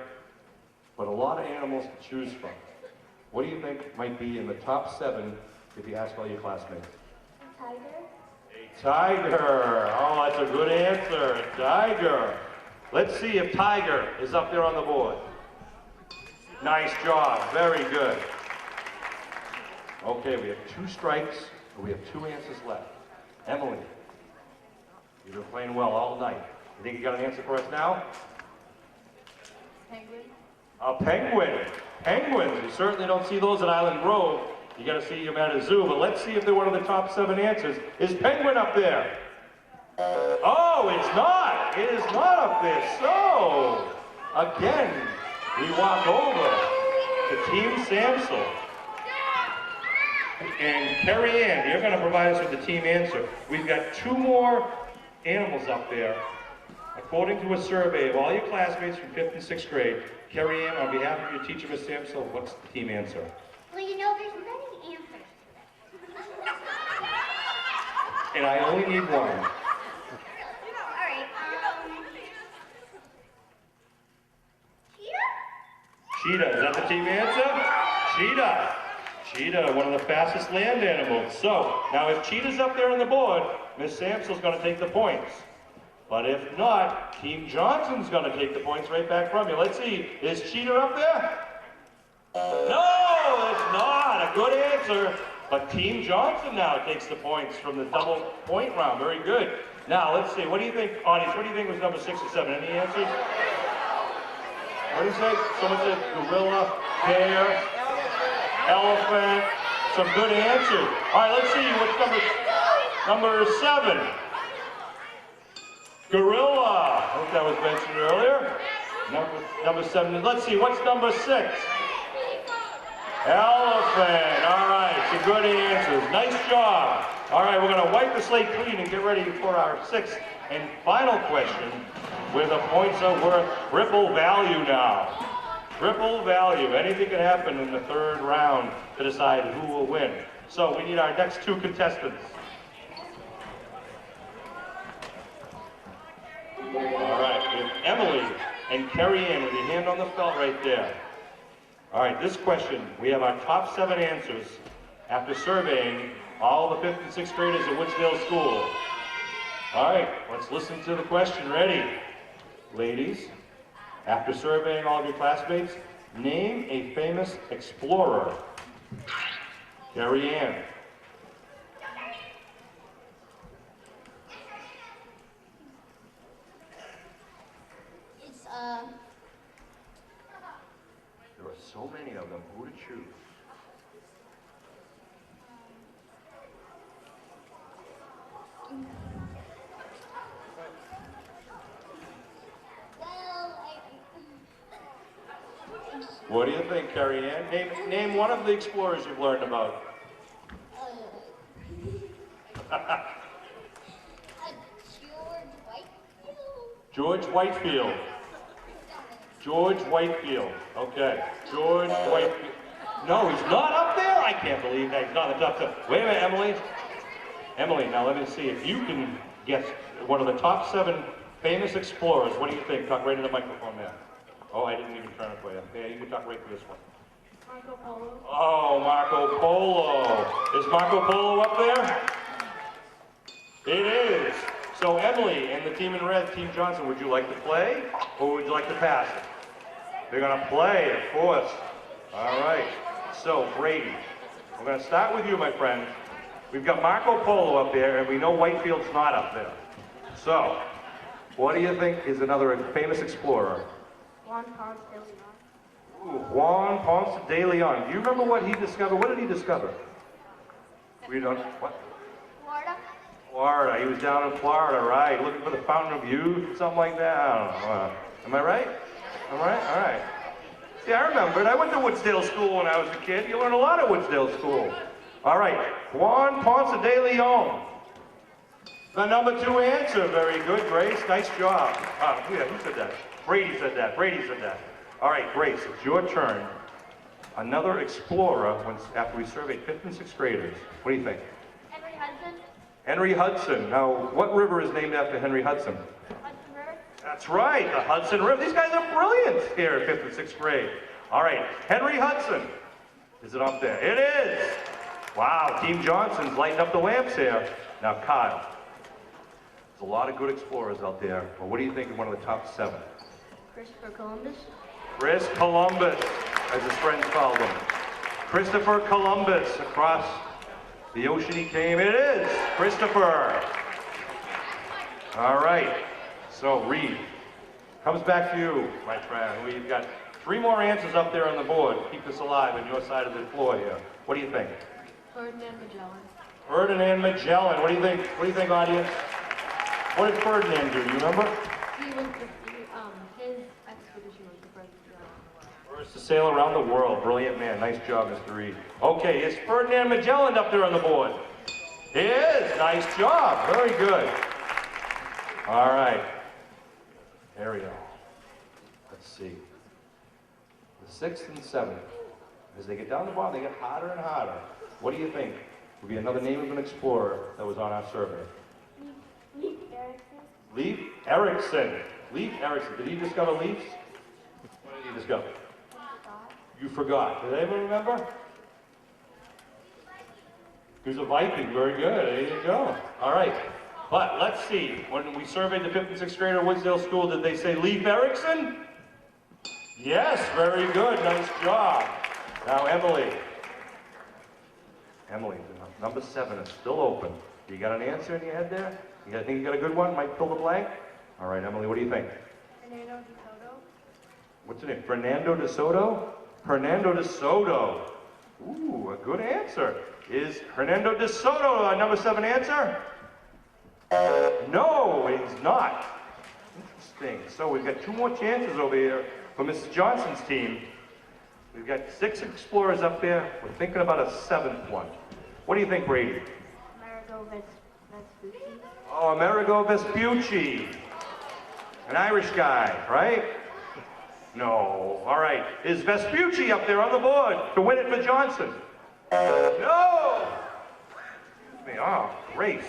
but a lot of animals to choose from. What do you think might be in the top 7 if you ask all your classmates? A tiger. A tiger. Oh, that's a good answer. A tiger. Let's see if tiger is up there on the board. Nice job. Very good. Okay, we have 2 strikes, but we have 2 answers left. Emily, you've been playing well all night. You think you got an answer for us now? Penguin. A penguin. Penguins. You certainly don't see those at Island Grove. You got to see them at a zoo, but let's see if they're one of the top 7 answers. Is penguin up there? Oh, it's not. It is not up there. So, again, we walk over to Team Samsel. And Carrie Ann, you're going to provide us with the team answer. We've got 2 more animals up there. According to a survey of all your classmates from 5th and 6th grade, Carrie Ann, on behalf of your teacher, Miss Samsel, what's the team answer? Well, you know, there's many answers. And I only need one. All right. Cheetah? Cheetah, is that the team answer? Cheetah. Cheetah, one of the fastest land animals. So, now if Cheetah's up there on the board, Miss Samsel's going to take the points. But if not, Team Johnson's going to take the points right back from you. Let's see, is Cheetah up there? No, it's not. A good answer. But Team Johnson now takes the points from the double point round. Very good. Now, let's see. What do you think, audience? What do you think was number 6 or 7? Any answers? What did you say? Someone said gorilla, bear, elephant. Some good answers. All right, let's see. What's number 7? Gorilla. I think that was mentioned earlier. Number 7. Let's see. What's number 6? Elephant. All right, some good answers. Nice job. All right, we're going to wipe the slate clean and get ready for our sixth and final question, where the points are worth triple value now. Triple value. Anything can happen in the third round to decide who will win. So we need our next two contestants. All right, we have Emily and Carrie Ann with your hand on the belt right there. All right, this question, we have our top 7 answers after surveying all the 5th and 6th graders at Woodsdale School. All right, let's listen to the question. Ready? Ladies, after surveying all of your classmates, name a famous explorer. Carrie Ann. It's There are so many of them. Who to choose? What do you think, Carrie Ann? Name one of the explorers you've learned about. George Whitefield. George Whitefield. George Whitefield. Okay. George Whitefield. No, he's not up there? I can't believe that. He's not in the top 10. Wait a minute, Emily. Emily, now let me see if you can guess one of the top 7 famous explorers. What do you think? Talk right in the microphone there. Oh, I didn't even turn it for you. Yeah, you can talk right to this one. Marco Polo. Oh, Marco Polo. Is Marco Polo up there? It is. So Emily and the team in red, Team Johnson, would you like to play or would you like to pass it? They're going to play, of course. All right. So Brady, we're going to start with you, my friend. We've got Marco Polo up there, and we know Whitefield's not up there. So, what do you think is another famous explorer? Juan Ponce de Leon. Ooh, Juan Ponce de Leon. Do you remember what he discovered? What did he discover? We don't. What? Florida. Florida. He was down in Florida, right? Looking for the Fountain of Youth, something like that. I don't know. Am I right? All right. All right. See, I remember it. I went to Woodsdale School when I was a kid. You learn a lot at Woodsdale School. All right. Juan Ponce de Leon. The number 2 answer. Very good, Grace. Nice job. Yeah, who said that? Brady said that. Brady said that. All right, Grace, it's your turn. Another explorer after we surveyed 5th and 6th graders. What do you think? Henry Hudson. Henry Hudson. Now, what river is named after Henry Hudson? Hudson River. That's right, the Hudson River. These guys are brilliant here at 5th and 6th grade. All right, Henry Hudson. Is it up there? It is. Wow, Team Johnson's lighting up the lamps here. Now, Kyle, there's a lot of good explorers out there. Well, what do you think of one of the top 7? Christopher Columbus. Chris Columbus, as his friends called him. Christopher Columbus, across the ocean he came. It is Christopher. All right, so Reed, comes back to you, my friend. We've got 3 more answers up there on the board. Keep this alive on your side of the floor here. What do you think? Ferdinand Magellan. Ferdinand Magellan. What do you think? What do you think, audience? What did Ferdinand do? Do you remember? He was his expedition was the first to sail around the world. First to sail around the world. Brilliant man. Nice job, Mr. Reed. Okay, is Ferdinand Magellan up there on the board? He is. Nice job. Very good. All right. There we go. Let's see. The 6th and 7th. As they get down the bottom, they get harder and harder. What do you think would be another name of an explorer that was on our survey? Leif Erikson. Leif Erikson. Leif Erikson. Did he discover leaves? What did he discover? You forgot. Did anyone remember? He was a Viking. Very good. There you go. All right. But let's see. When we surveyed the 5th and 6th grader at Woodsdale School, did they say Leif Erikson? Yes. Very good. Nice job. Now, Emily. Emily, number 7 is still open. You got an answer in your head there? You think you got a good one? Might fill the blank? All right, Emily, what do you think? Fernando de Soto. What's his name? Fernando de Soto? Fernando de Soto. Ooh, a good answer. Is Fernando de Soto a number 7 answer? No, he's not. Interesting. So we've got 2 more chances over here for Mrs. Johnson's team. We've got 6 explorers up there. We're thinking about a 7th one. What do you think, Brady? Amerigo Vespucci. Oh, Amerigo Vespucci. An Irish guy, right? No. All right. Is Vespucci up there on the board to win it for Johnson? No! Excuse me. Oh, Grace.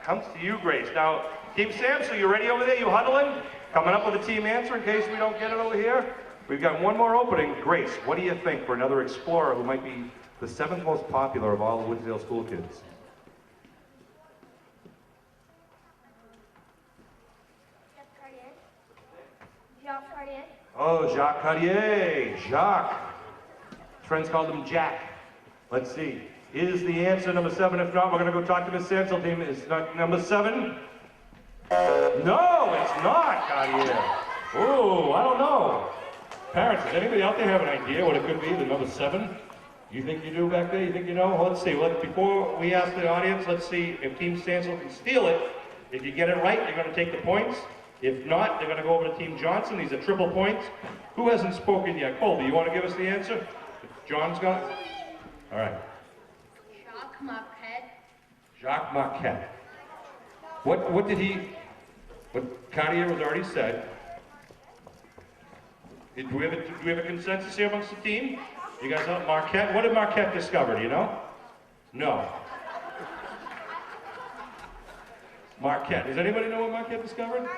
Comes to you, Grace. Now, Team Samson, you ready over there? You huddling? Coming up with a team answer in case we don't get it over here? We've got one more opening. Grace, what do you think for another explorer who might be the 7th most popular of all the Woodsdale school kids? Jacques Cartier. Oh, Jacques Cartier. Jacques. Friends called him Jack. Let's see. Is the answer number 7? If not, we're going to go talk to Miss Sansel team. Is not number 7? No, it's not Cartier. Oh, I don't know. Parents, does anybody out there have an idea what it could be, the number 7? You think you do back there? You think you know? Well, let's see. Before we ask the audience, let's see if Team Sansel can steal it. If you get it right, you're going to take the points. If not, they're going to go over to Team Johnson. These are triple points. Who hasn't spoken yet? Colby, you want to give us the answer? John's got it? All right. Jacques Marquette. Jacques Marquette. What Cartier was already said. Do we have a consensus here amongst the team? You guys know Marquette? What did Marquette discover? Do you know? No. Marquette. Does anybody know what Marquette discovered?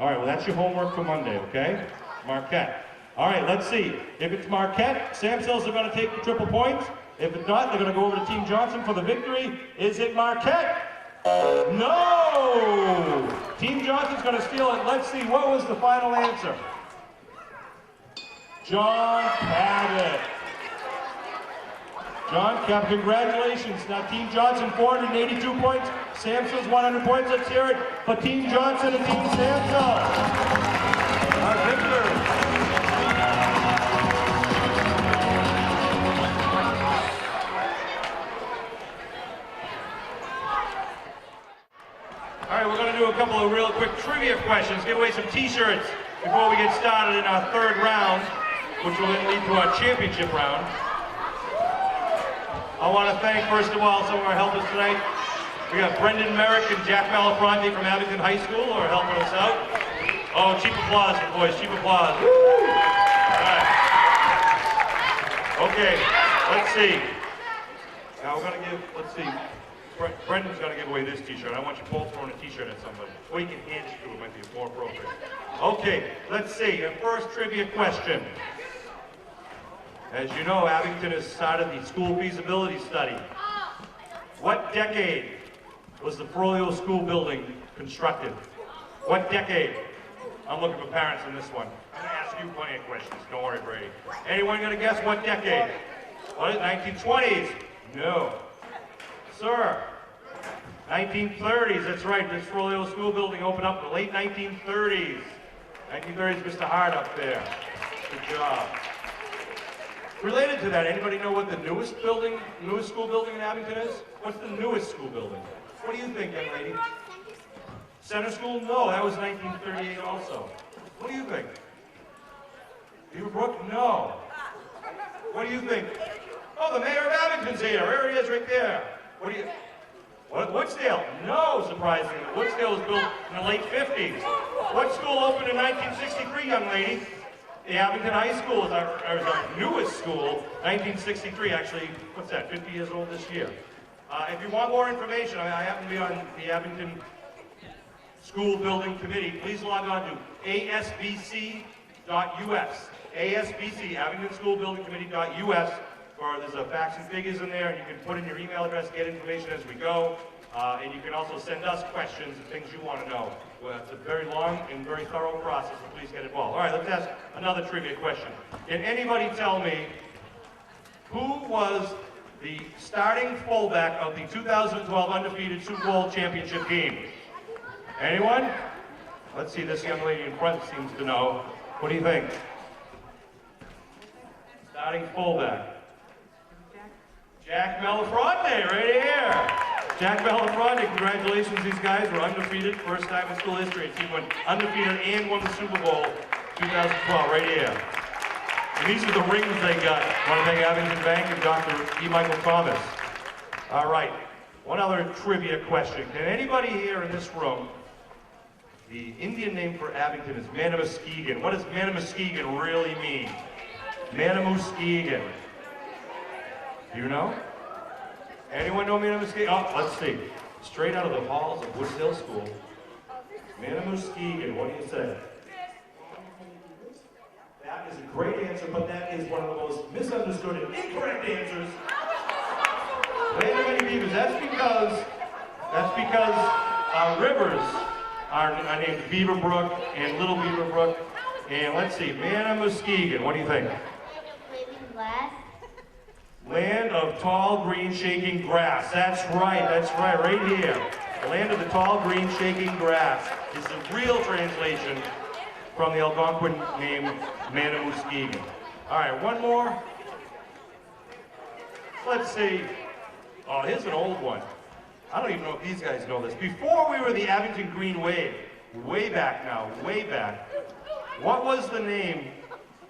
All right, well, that's your homework for Monday, okay? Marquette. All right, let's see. If it's Marquette, Sam Sills are going to take the triple points. If it's not, they're going to go over to Team Johnson for the victory. Is it Marquette? No! Team Johnson's going to steal it. Let's see, what was the final answer? John Cabot. John Cabot, congratulations. Now Team Johnson, 482 points. Samson's 100 points. Let's hear it for Team Johnson and Team Samson. Our victors. All right, we're going to do a couple of real quick trivia questions, give away some t-shirts before we get started in our 3rd round, which will then lead to our championship round. I want to thank, first of all, some of our helpers tonight. We got Brendan Merrick and Jack Malafronte from Abington High School who are helping us out. Oh, cheap applause for the boys, cheap applause. Woo! All right. Okay, let's see. Now we're going to give, let's see. Brendan's going to give away this t-shirt. I want you both throwing a t-shirt at somebody. Or you can hand it to him, might be more appropriate. Okay, let's see. Your first trivia question. As you know, Abington has started the school feasibility study. What decade was the Ferolio School building constructed? What decade? I'm looking for parents in this one. I'm going to ask you plenty of questions. Don't worry, Brady. Anyone going to guess what decade? What is it? 1920s? No. Sir, 1930s, that's right. This Ferolio School building opened up in the late 1930s. 1930s, Mr. Hart up there. Good job. Related to that, anybody know what the newest school building in Abington is? What's the newest school building? What do you think, young lady? Center School? No, that was 1938 also. What do you think? Beaverbrook? No. What do you think? Oh, the mayor of Abington's here. There he is right there. What do you... What, Woodsdale? No, surprisingly. Woodsdale was built in the late 50s. What school opened in 1963, young lady? The Abington High School is our newest school, 1963, actually, what's that, 50 years old this year. If you want more information, I happen to be on the Abington School Building Committee. Please log on to asbc.us. ASBC, Abington School Building Committee.us. There's a facts and figures in there, and you can put in your email address, get information as we go. And you can also send us questions and things you want to know. Well, it's a very long and very thorough process, so please get involved. All right, let's ask another trivia question. Can anybody tell me who was the starting fullback of the 2012 undefeated Super Bowl championship game? Anyone? Let's see, this young lady in front seems to know. What do you think? Starting fullback. Jack Malafronte, right here. Jack Malafronte, congratulations, these guys were undefeated, first time in school history. A team went undefeated and won the Super Bowl 2012, right here. And these are the rings they got. I want to thank Abington Bank and Dr. E. Michael Thomas. All right, one other trivia question. Can anybody here in this room, the Indian name for Abington is Manamuskegon. What does Manamuskegon really mean? Manamuskegon. Do you know? Anyone know Manamuskegon? Oh, let's see. Straight out of the halls of Woods Hill School. Manamuskegon, what do you say? That is a great answer, but that is one of the most misunderstood and incorrect answers. Land of many beavers. That's because our rivers are named Beaver Brook and Little Beaver Brook. And let's see, Manamuskegon, what do you think? Land of tall, green, shaking grass. That's right here. The land of the tall, green, shaking grass is the real translation from the Algonquin name Manamuskegon. All right, one more. Let's see. Oh, here's an old one. I don't even know if these guys know this. Before we were the Abington Green Wave, way back now, way back, what was the name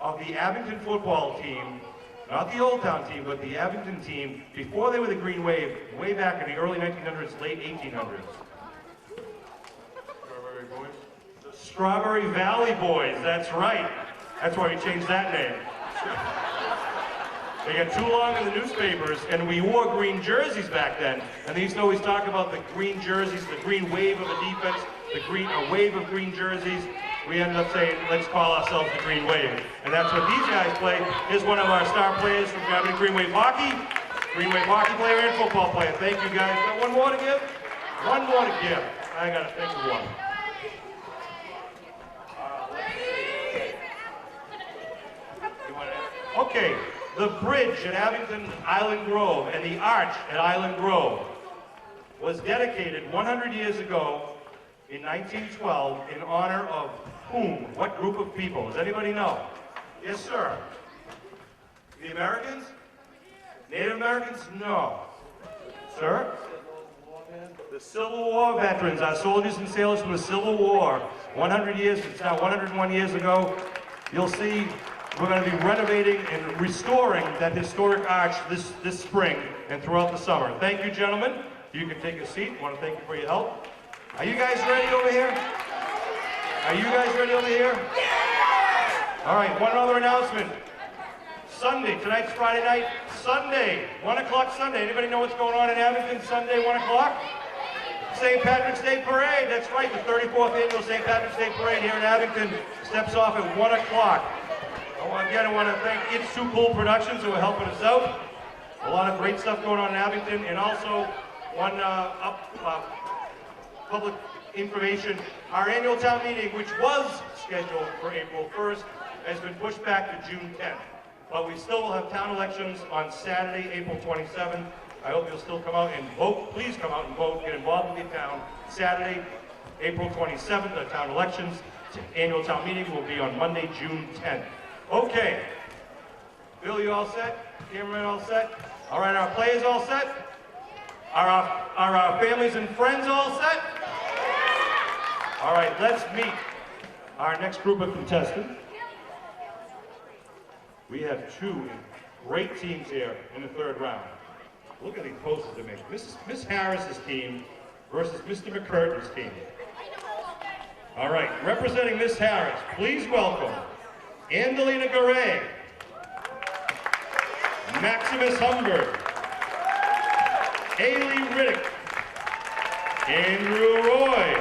of the Abington football team, not the Old Town team, but the Abington team, before they were the Green Wave, way back in the early 1900s, late 1800s? Strawberry Boys? The Strawberry Valley Boys, that's right. That's why we changed that name. They got too long in the newspapers, and we wore green jerseys back then. And they used to always talk about the green jerseys, the green wave of a defense, a wave of green jerseys. We ended up saying, let's call ourselves the Green Wave. And that's what these guys play. Here's one of our star players from Abington Green Wave Hockey. Green Wave hockey player and football player. Thank you guys. Got one more to give? One more to give. I gotta think of one. Okay, the bridge at Abington Island Grove and the arch at Island Grove was dedicated 100 years ago in 1912 in honor of whom? What group of people? Does anybody know? Yes, sir. The Americans? Native Americans? No. Sir? The Civil War veterans, our soldiers and sailors from the Civil War. 100 years, it's now 101 years ago. You'll see we're going to be renovating and restoring that historic arch this spring and throughout the summer. Thank you, gentlemen. You can take a seat. I want to thank you for your help. Are you guys ready over here? Are you guys ready over here? All right, one other announcement. Sunday, tonight's Friday night, Sunday, 1 o'clock Sunday. Anybody know what's going on in Abington Sunday, 1 o'clock? St. Patrick's Day Parade, that's right, the 34th annual St. Patrick's Day Parade here in Abington steps off at 1 o'clock. Again, I want to thank It's Too Cool Productions who are helping us out. A lot of great stuff going on in Abington, and also one public information. Our annual town meeting, which was scheduled for April 1st, has been pushed back to June 10th. But we still will have town elections on Saturday, April 27th. I hope you'll still come out and vote. Please come out and vote. Get involved with your town. Saturday, April 27th, the town elections. Annual town meeting will be on Monday, June 10th. Okay. Bill, you all set? Cameraman all set? All right, our players all set? Are our families and friends all set? All right, let's meet our next group of contestants. We have two great teams here in the third round. Look at these posters they make. Miss Harris's team versus Mr. McCurtain's team. All right, representing Miss Harris, please welcome Angelina Garay, Maximus Humbert, Ailey Riddick, Andrew Roy,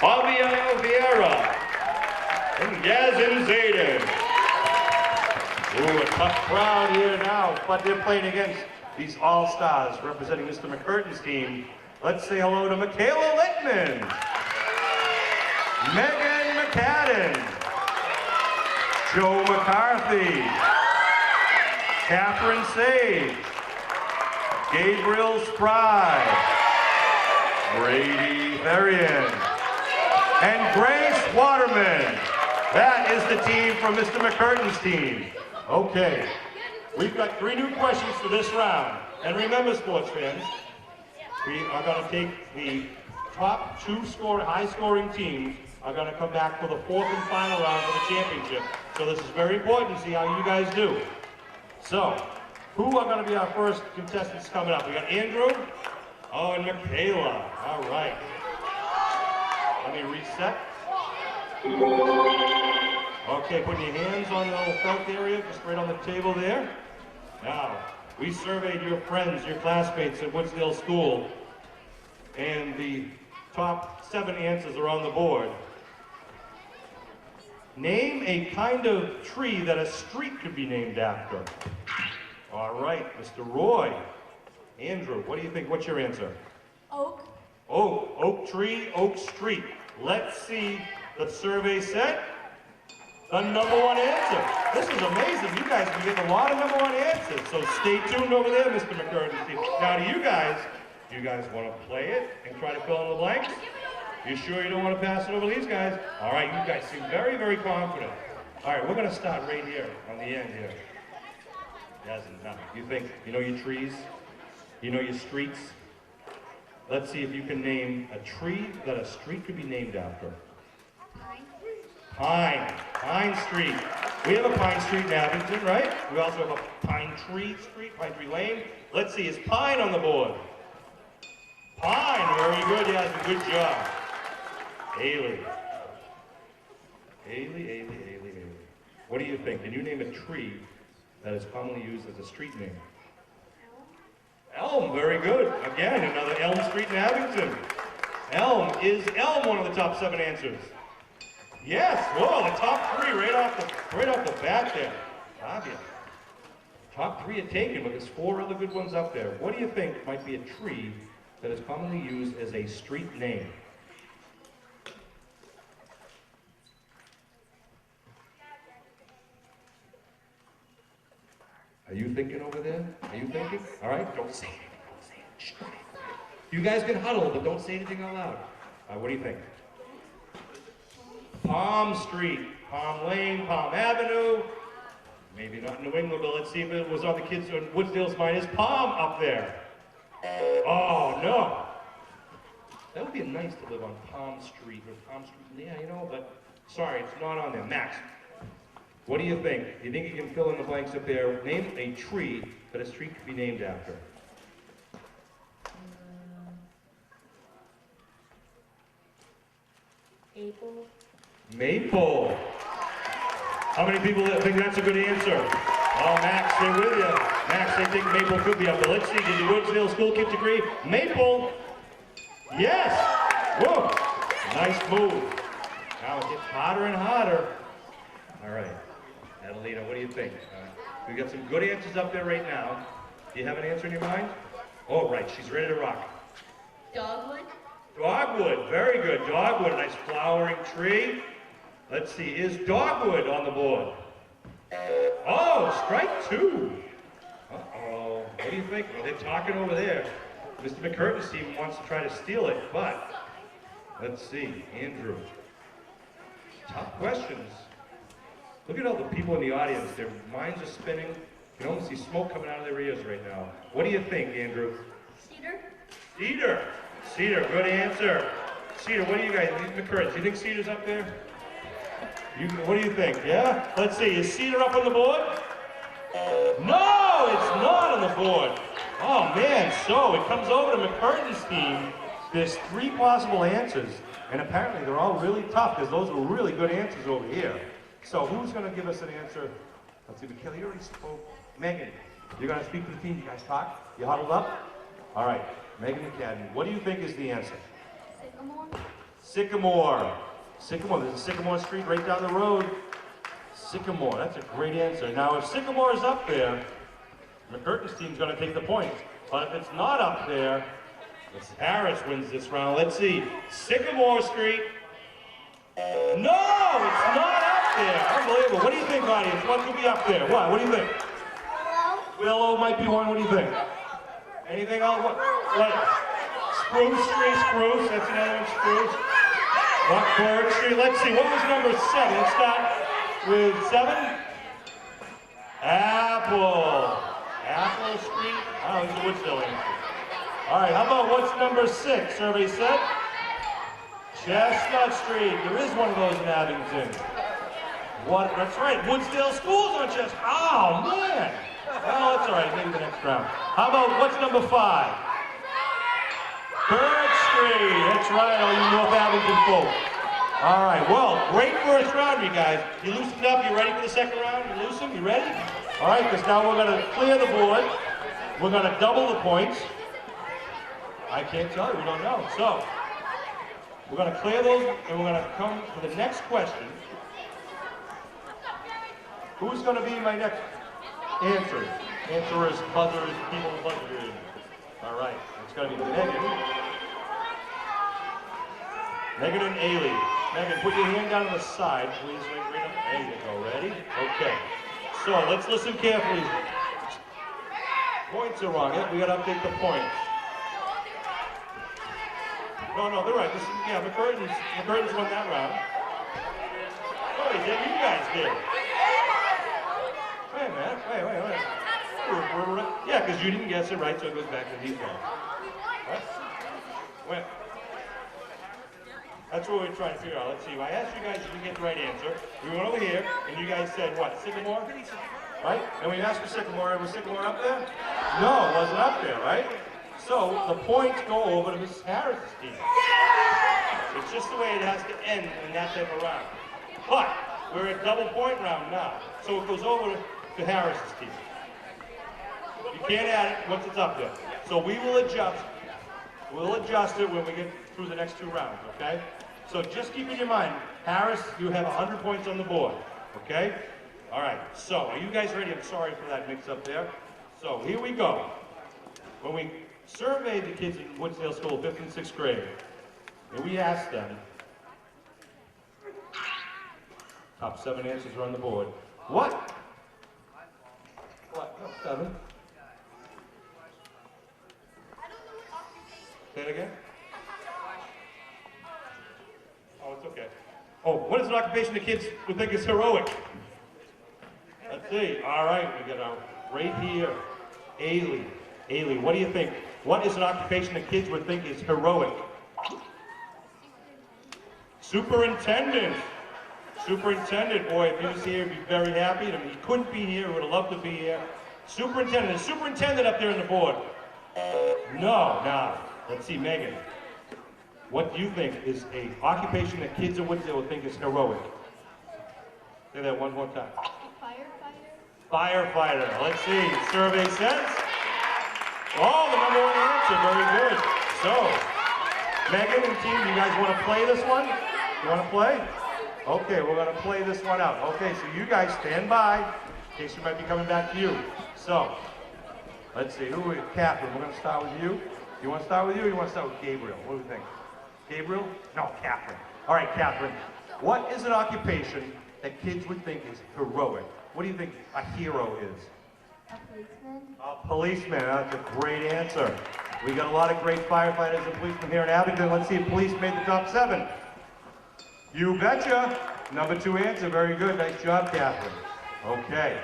Fabio Vieira, and Gazin Zayden. Ooh, a tough crowd here now, but they're playing against these all-stars representing Mr. McCurtain's team. Let's say hello to Michaela Littman, Megan McCadden, Joe McCarthy, Catherine Sage, Gabriel Spry, Brady Therian, and Grace Waterman. That is the team from Mr. McCurtain's team. Okay, we've got 3 new questions for this round. And remember, sports fans, we are going to take the top 2 high-scoring teams are going to come back for the 4th and final round of the championship So this is very important to see how you guys do. So, who are going to be our first contestants coming up? We got Andrew, oh, and Michaela. All right. Let me reset. Okay, put your hands on the little felt area, just right on the table there. Now, we surveyed your friends, your classmates at Woodsdale School, and the top 7 answers are on the board. Name a kind of tree that a street could be named after. All right, Mr. Roy. Andrew, what do you think? What's your answer? Oak. Oak tree, oak street. Let's see the survey said. The number 1 answer. This is amazing. You guys are getting a lot of number 1 answers. So stay tuned over there, Mr. McCurdy. Now, do you guys want to play it and try to fill in the blanks? You sure you don't want to pass it over to these guys? All right, you guys seem very, very confident. All right, we're going to start right here on the end here. Yes, no. You think, you know your trees? You know your streets? Let's see if you can name a tree that a street could be named after. Pine Street. We have a Pine Street in Abington, right? We also have a Pine Tree Street, Pine Tree Lane. Let's see, is Pine on the board? Pine, very good, yes, good job. Haley. What do you think? Can you name a tree that is commonly used as a street name? Elm, very good. Again, another Elm Street in Abington. Elm, is Elm one of the top 7 answers? Yes, whoa, the top 3 right off the bat there. Obvious. Top 3 are taken, but there's 4 other good ones up there. What do you think might be a tree that is commonly used as a street name? Are you thinking over there? Are you thinking? All right, don't say anything. Don't say it. Shh. You guys can huddle, but don't say anything out loud. What do you think? Palm Street, Palm Lane, Palm Avenue. Maybe not New England, but let's see if it was on the kids on Woodsdale's mind. Is Palm up there? Oh, no. That would be nice to live on Palm Street or Palm Street. Yeah, you know, but sorry, it's not on there. Max, what do you think? You think you can fill in the blanks up there? Name a tree that a street could be named after. Maple. How many people think that's a good answer? Oh, Max, they're with you. Max, they think Maple could be up there. Let's see, did the Woodsdale School kids agree? Maple. Yes. Whoa. Nice move. Now it gets hotter and hotter. All right. Adelina, what do you think? We got some good answers up there right now. Do you have an answer in your mind? Oh, right. She's ready to rock. Dogwood. Dogwood. Very good. Dogwood. A nice flowering tree. Let's see. Is dogwood on the board? Oh, strike 2. Uh-oh. What do you think? Well, they're talking over there. Mr. McCurdy's team wants to try to steal it, but let's see. Andrew. Tough questions. Look at all the people in the audience. Their minds are spinning. You can almost see smoke coming out of their ears right now. What do you think, Andrew? Cedar. Cedar. Cedar, good answer. Cedar, what do you guys think? McCurdy, do you think Cedar's up there? What do you think? Yeah? Let's see. Is Cedar up on the board? No, it's not on the board. Oh, man. So it comes over to McCurdy's team. There's 3 possible answers. And apparently they're all really tough because those were really good answers over here. So who's going to give us an answer? Let's see. Michaela, you already spoke. Megan, you're going to speak to the team. You guys talk? You huddled up? All right. Megan Academy. What do you think is the answer? Sycamore. Sycamore. Sycamore. There's a Sycamore Street right down the road. Sycamore. That's a great answer. Now, if Sycamore is up there, McCurdy's team's going to take the points. But if it's not up there, Miss Harris wins this round. Let's see. Sycamore Street. No, it's not up there. Unbelievable. What do you think, audience? What could be up there? What do you think? Willow might be one. What do you think? Anything else? What? Spruce Street, Spruce. That's another one, Spruce. What, Bird Street? Let's see. What was number 7? Let's start with 7. Apple. Apple Street. Oh, it's a Woodsdale answer. All right, how about what's number 6? Survey said. Chestnut Street. There is one of those in Abington. What? That's right. Woodsdale School's on chess. Oh, man. Well, that's all right. Maybe the next round. How about what's number 5? Bird Street. That's right, all you North Abington folk. All right. Well, great first round, you guys. You loosened up. You ready for the second round? You loosened? You ready? All right, because now we're going to clear the board. We're going to double the points. I can't tell you. We don't know. So, we're going to clear those, and we're going to come to the next question. Who's going to be my next answer? Answerers, buzzers, people buzzers. All right, it's going to be Megan. Megan and Ailey. Megan, put your hand down on the side, please. Right up. There you go. Ready? Okay. So let's listen carefully. Points are wrong. Yeah, we got to update the points. No, they're right. This is, yeah, McCurtain's won that round. Oh, he did. You guys did. Wait a minute. Wait. Yeah, because you didn't guess it right, so it goes back to these guys. What? Wait. That's what we're trying to figure out. Let's see. I asked you guys if you get the right answer. We went over here, and you guys said what? Sycamore? Right? And we asked for Sycamore. Was Sycamore up there? No, it wasn't up there, right? So the points go over to Mrs. Harris's team. It's just the way it has to end in that type of round. But we're at double point round now, so it goes over to Harris's team. You can't add it once it's up there. So we will adjust. We'll adjust it when we get through the next 2 rounds, okay? So just keep in your mind, Harris, you have 100 points on the board, okay? All right, so are you guys ready? I'm sorry for that mix-up there. So here we go. When we surveyed the kids in Woodsdale School, 5th and 6th grade, and we asked them, top 7 answers are on the board. What? No, 7. Say it again? Oh, it's okay. Oh, what is an occupation the kids would think is heroic? Let's see. All right, we got our right here, Ailey. Ailey, what do you think? What is an occupation the kids would think is heroic? Superintendent. Superintendent, boy, if he was here, he'd be very happy. I mean, he couldn't be here, would have loved to be here. Superintendent, is superintendent up there on the board? No, now, let's see, Megan. What do you think is a occupation that kids in Woodsdale would think is heroic? Say that one more time. Firefighter. Firefighter. Let's see. Survey says. Oh, the number 1 answer. Very good. So, Megan and team, you guys want to play this one? You want to play? Okay, we're going to play this one out. Okay, so you guys stand by in case we might be coming back to you. So, let's see. Who are we? Catherine, we're going to start with you. You want to start with you or you want to start with Gabriel? What do you think? Gabriel? No, Catherine. All right, Catherine. What is an occupation that kids would think is heroic? What do you think a hero is? A policeman. A policeman. That's a great answer. We got a lot of great firefighters and policemen here in Abington. Let's see if police made the top 7. You betcha. Number 2 answer. Very good. Nice job, Catherine. Okay.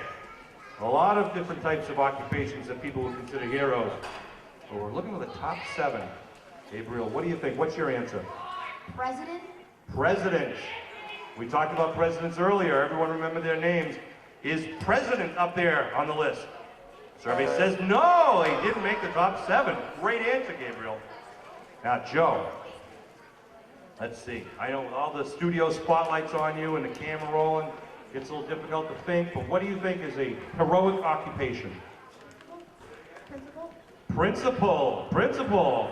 A lot of different types of occupations that people would consider heroes. But we're looking at the top 7. Gabriel, what do you think? What's your answer? President. President. We talked about presidents earlier. Everyone remember their names. Is president up there on the list? Survey says no, he didn't make the top 7. Great answer, Gabriel. Now, Joe. Let's see. I know with all the studio spotlights on you and the camera rolling, it's a little difficult to think, but what do you think is a heroic occupation? Principal. Principal.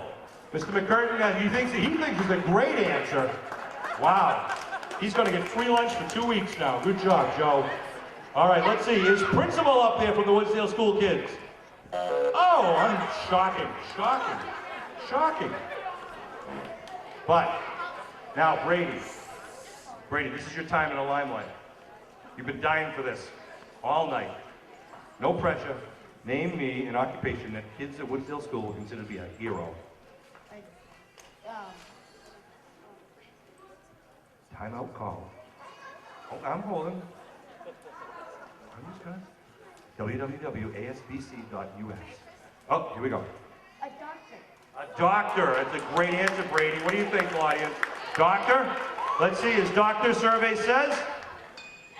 Mr. McCurtain, he thinks it's a great answer. Wow. He's going to get free lunch for 2 weeks now. Good job, Joe. All right, let's see. Is principal up there from the Woodsdale School kids? Oh, I'm shocking. But now, Brady, this is your time in the limelight. You've been dying for this all night. No pressure. Name me an occupation that kids at Woodsdale School will consider to be a hero. Timeout call. Oh, I'm holding. I'm just gonna. www.asbc.us. Oh, here we go. A doctor. A doctor. That's a great answer, Brady. What do you think, audience? Doctor? Let's see. His doctor survey says.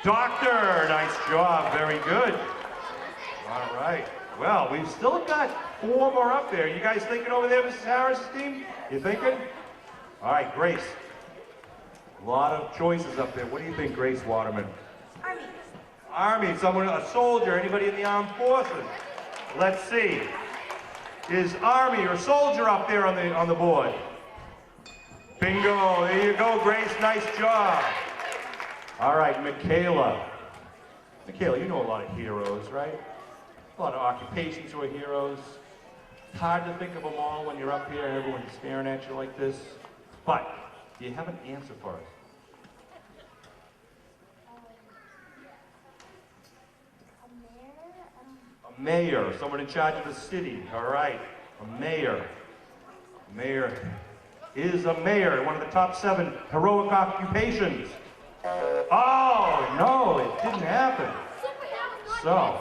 Doctor, nice job, very good. All right, well, we've still got 4 more up there. You guys thinking over there, Mrs. Harris' team? You thinking? All right, Grace. A lot of choices up there. What do you think, Grace Waterman? Army. Army, someone, a soldier, anybody in the armed forces? Let's see. Is Army or soldier up there on the board? Bingo, there you go, Grace, nice job. All right, Michaela. Michaela, you know a lot of heroes, right? A lot of occupations who are heroes. It's hard to think of them all when you're up here and everyone's staring at you like this. But, do you have an answer for us? A mayor, someone in charge of the city. All right, a mayor. A mayor is a mayor, one of the top 7 heroic occupations. Oh, no, it didn't happen. So,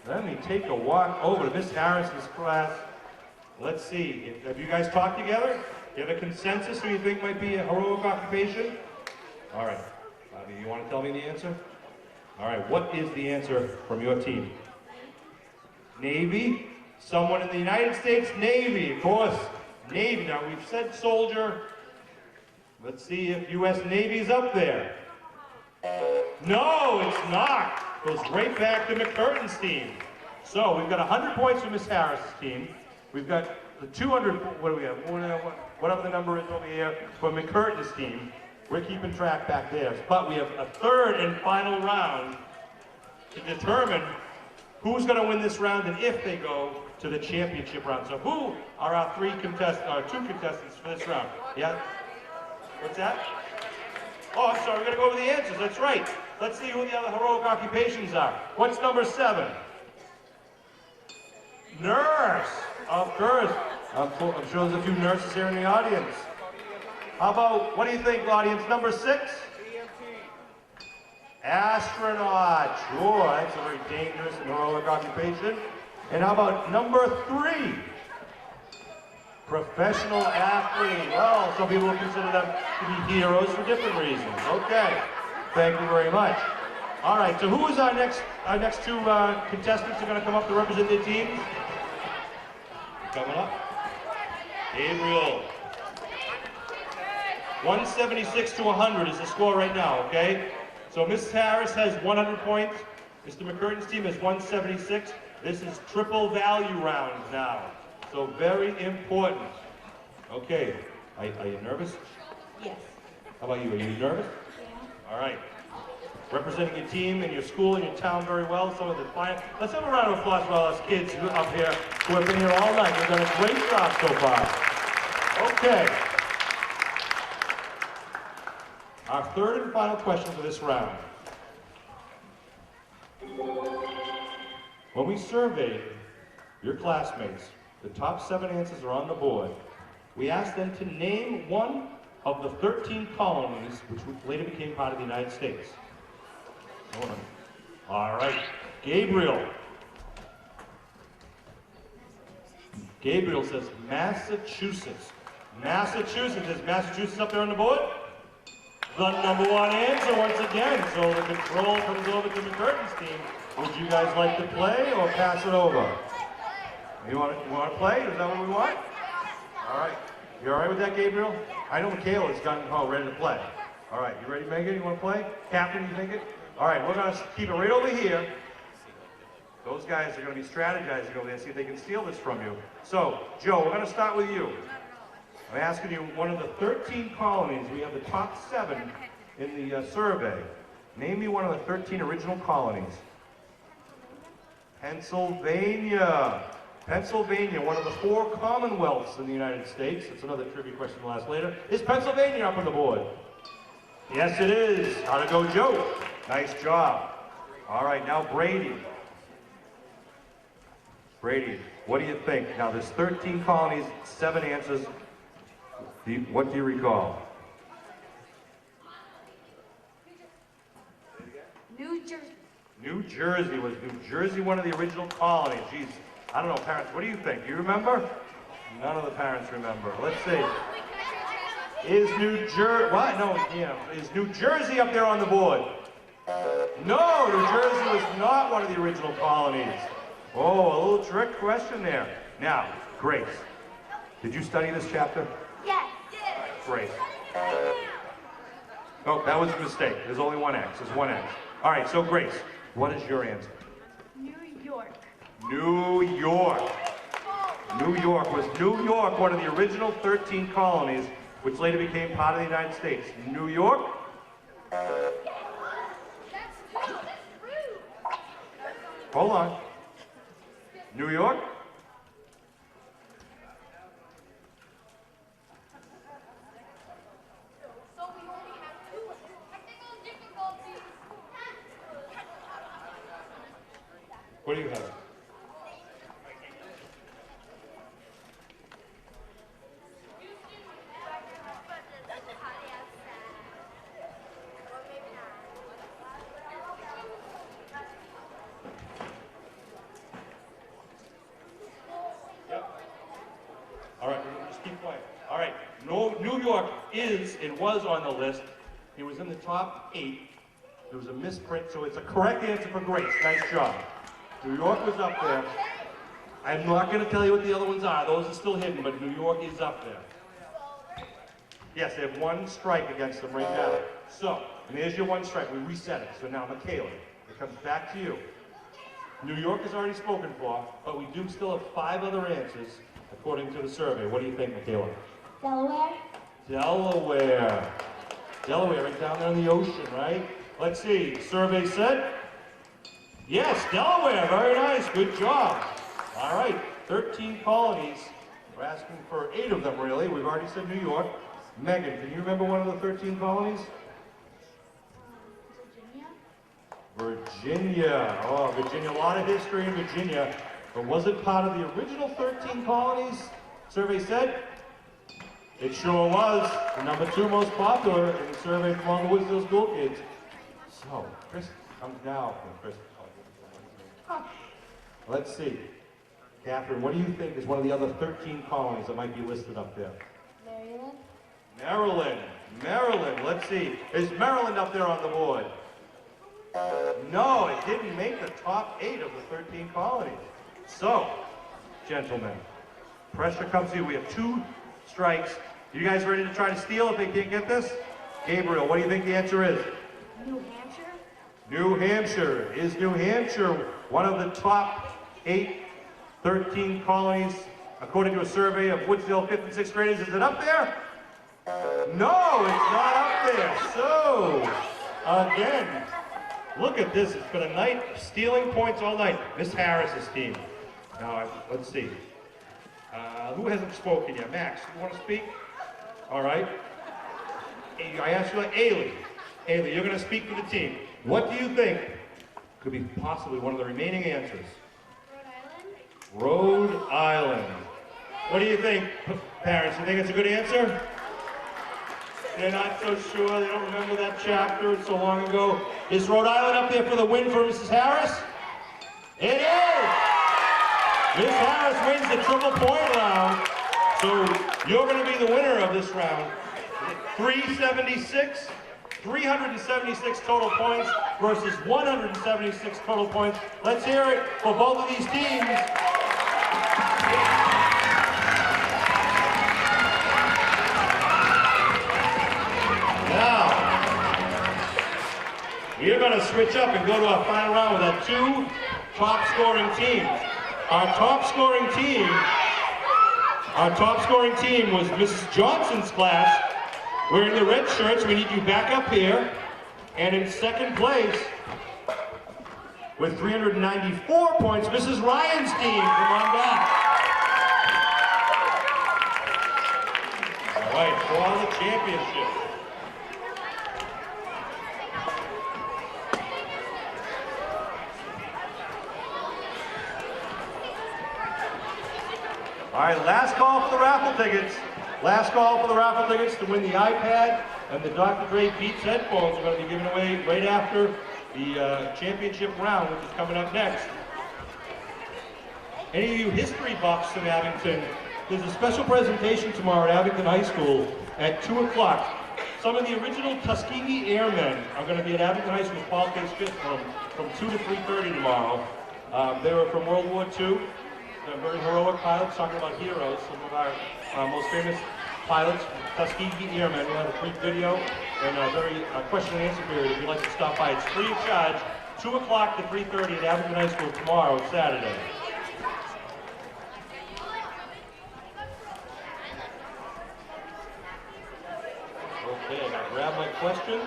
let me take a walk over to Miss Harris's class. Let's see, have you guys talked together? Do you have a consensus who you think might be a heroic occupation? All right, you want to tell me the answer? All right, what is the answer from your team? Navy? Someone in the United States Navy, of course. Navy, now we've said soldier. Let's see if U.S. Navy's up there. No, it's not. Goes right back to McCurtain's team. So we've got 100 points for Miss Harris' team. We've got the 200, what do we have? Whatever the number is over here for McCurtain's team. We're keeping track back there. But we have a 3rd and final round to determine who's going to win this round and if they go to the championship round. So who are our 2 contestants for this round? Yeah? What's that? Oh, I'm sorry, we're going to go over the answers. That's right. Let's see who the other heroic occupations are. What's number 7? Nurse. Of course. I'm sure there's a few nurses here in the audience. How about, what do you think, audience? Number 6? Astronaut. Sure, that's a very dangerous and heroic occupation. And how about number 3? Professional athlete. Well, some people will consider them to be heroes for different reasons. Okay, thank you very much. All right, so who is our next 2 contestants who are going to come up to represent their teams? Coming up. Gabriel. 176 to 100 is the score right now, okay? So Mrs. Harris has 100 points. Mr. McCurtain's team has 176. This is triple value round now. So very important. Okay, are you nervous? Yes. How about you? Are you nervous? Yeah. All right. Representing your team and your school and your town very well. Some of the clients. Let's have a round of applause for all us kids who up here who have been here all night. They've done a great job so far. Okay. Our 3rd and final question for this round. When we surveyed your classmates, the top 7 answers are on the board. We asked them to name one of the 13 colonies which later became part of the United States. All right, Gabriel. Gabriel says Massachusetts. Massachusetts. Is Massachusetts up there on the board? The number 1 answer once again. So the control comes over to McCurtain's team. Would you guys like to play or pass it over? You want to play? Is that what we want? All right. You all right with that, Gabriel? I know Michaela's gotten ready to play. All right. You ready, Megan? You want to play? Captain, you think it? All right. We're going to keep it right over here. Those guys are going to be strategizing over there, see if they can steal this from you. So, Joe, we're going to start with you. I'm asking you one of the 13 colonies. We have the top 7 in the survey. Name me one of the 13 original colonies. Pennsylvania. Pennsylvania, one of the 4 commonwealths in the United States. That's another trivia question we'll ask later. Is Pennsylvania up on the board? Yes, it is. How'd it go, Joe? Nice job. All right, now Brady. Brady, what do you think? Now, there's 13 colonies, 7 answers. What do you recall? New Jersey. New Jersey. Was New Jersey one of the original colonies? Jeez, I don't know, parents, what do you think? Do you remember? None of the parents remember. Let's see. Is New Jersey, what? No, yeah. Is New Jersey up there on the board? No, New Jersey was not one of the original colonies. Oh, a little trick question there. Now, Grace, did you study this chapter? Yes. Grace. Oh, that was a mistake. There's only one X. There's one X. All right, so Grace, what is your answer? New York. New York. New York. Was New York one of the original 13 colonies, which later became part of the United States? New York? Hold on. New York? So we only have 2 technical difficulties. What do you have? All right, just keep quiet. All right, no, New York is and was on the list. It was in the top 8. There was a misprint, so it's a correct answer for Grace. Nice job. New York was up there. I'm not going to tell you what the other ones are. Those are still hidden, but New York is up there. Yes, they have 1 strike against them right now. So, and there's your 1 strike. We reset it. So now, Michaela, it comes back to you. New York is already spoken for, but we do still have 5 other answers according to the survey. What do you think, Michaela? Delaware. Delaware. Delaware, right down there in the ocean, right? Let's see. Survey said? Yes, Delaware. Very nice. Good job. All right. 13 colonies. We're asking for 8 of them, really. We've already said New York. Megan, can you remember one of the 13 colonies? Virginia. Oh, Virginia. A lot of history in Virginia. But was it part of the original 13 colonies? Survey said? It sure was. The number 2 most popular in the survey among the Woodsville school kids. So, Chris comes now. Chris. Let's see. Catherine, what do you think is one of the other 13 colonies that might be listed up there? Maryland. Maryland. Maryland. Let's see. Is Maryland up there on the board? No, it didn't make the top 8 of the 13 colonies. So, gentlemen, pressure comes to you. We have 2 strikes. You guys ready to try to steal if they can't get this? Gabriel, what do you think the answer is? New Hampshire. New Hampshire. Is New Hampshire one of the top 13 colonies, according to a survey of Woodsville 5th and 6th graders? Is it up there? No, it's not up there. So, again, look at this. It's been a night of stealing points all night. Miss Harris's team. Now, let's see. Who hasn't spoken yet? Max, you want to speak? All right. I asked you, Ailey. Ailey, you're going to speak for the team. What do you think could be possibly one of the remaining answers? Rhode Island. Rhode Island. What do you think, parents? You think it's a good answer? They're not so sure. They don't remember that chapter. It's so long ago. Is Rhode Island up there for the win for Mrs. Harris? It is! Miss Harris wins the triple point round. So you're going to be the winner of this round. 376 total points versus 176 total points. Let's hear it for both of these teams. Now, we're going to switch up and go to our final round with our 2 top scoring teams. Our top scoring team was Mrs. Johnson's class. Wearing the red shirts, we need you back up here. And in second place, with 394 points, Mrs. Ryan's team. Come on back. All right, for the championship. All right, last call for the raffle tickets. Last call for the raffle tickets to win the iPad and the Dr. Dre Beats headphones are going to be given away right after the championship round, which is coming up next. Any of you history buffs in Abington, there's a special presentation tomorrow at Abington High School at 2 o'clock. Some of the original Tuskegee Airmen are going to be at Abington High School's Paul Case Fifth from 2 to 3:30 tomorrow. They were from World War II. They're very heroic pilots, talking about heroes. Some of our most famous pilots, Tuskegee Airmen. We'll have a brief video and a very question and answer period if you'd like to stop by. It's free of charge, 2 o'clock to 3:30 at Abington High School tomorrow, Saturday. Okay, I gotta grab my questions.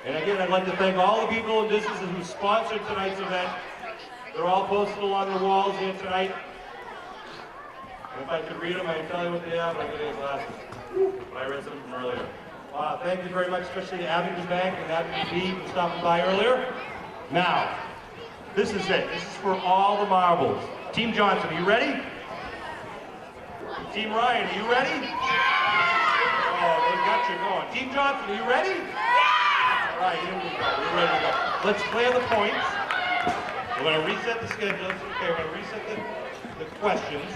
And again, I'd like to thank all the people and businesses who sponsored tonight's event. They're all posted along the walls here tonight. And if I could read them, I'd tell you what they are, but I get glasses. But I read some of them earlier. Thank you very much, especially to Abington Bank and Abington B for stopping by earlier. Now, this is it. This is for all the marbles. Team Johnson, are you ready? Team Ryan, are you ready? Oh, they got you going. Team Johnson, are you ready? All right, here we go. We're ready to go. Let's clear the points. We're going to reset the schedule. Okay, we're going to reset the questions.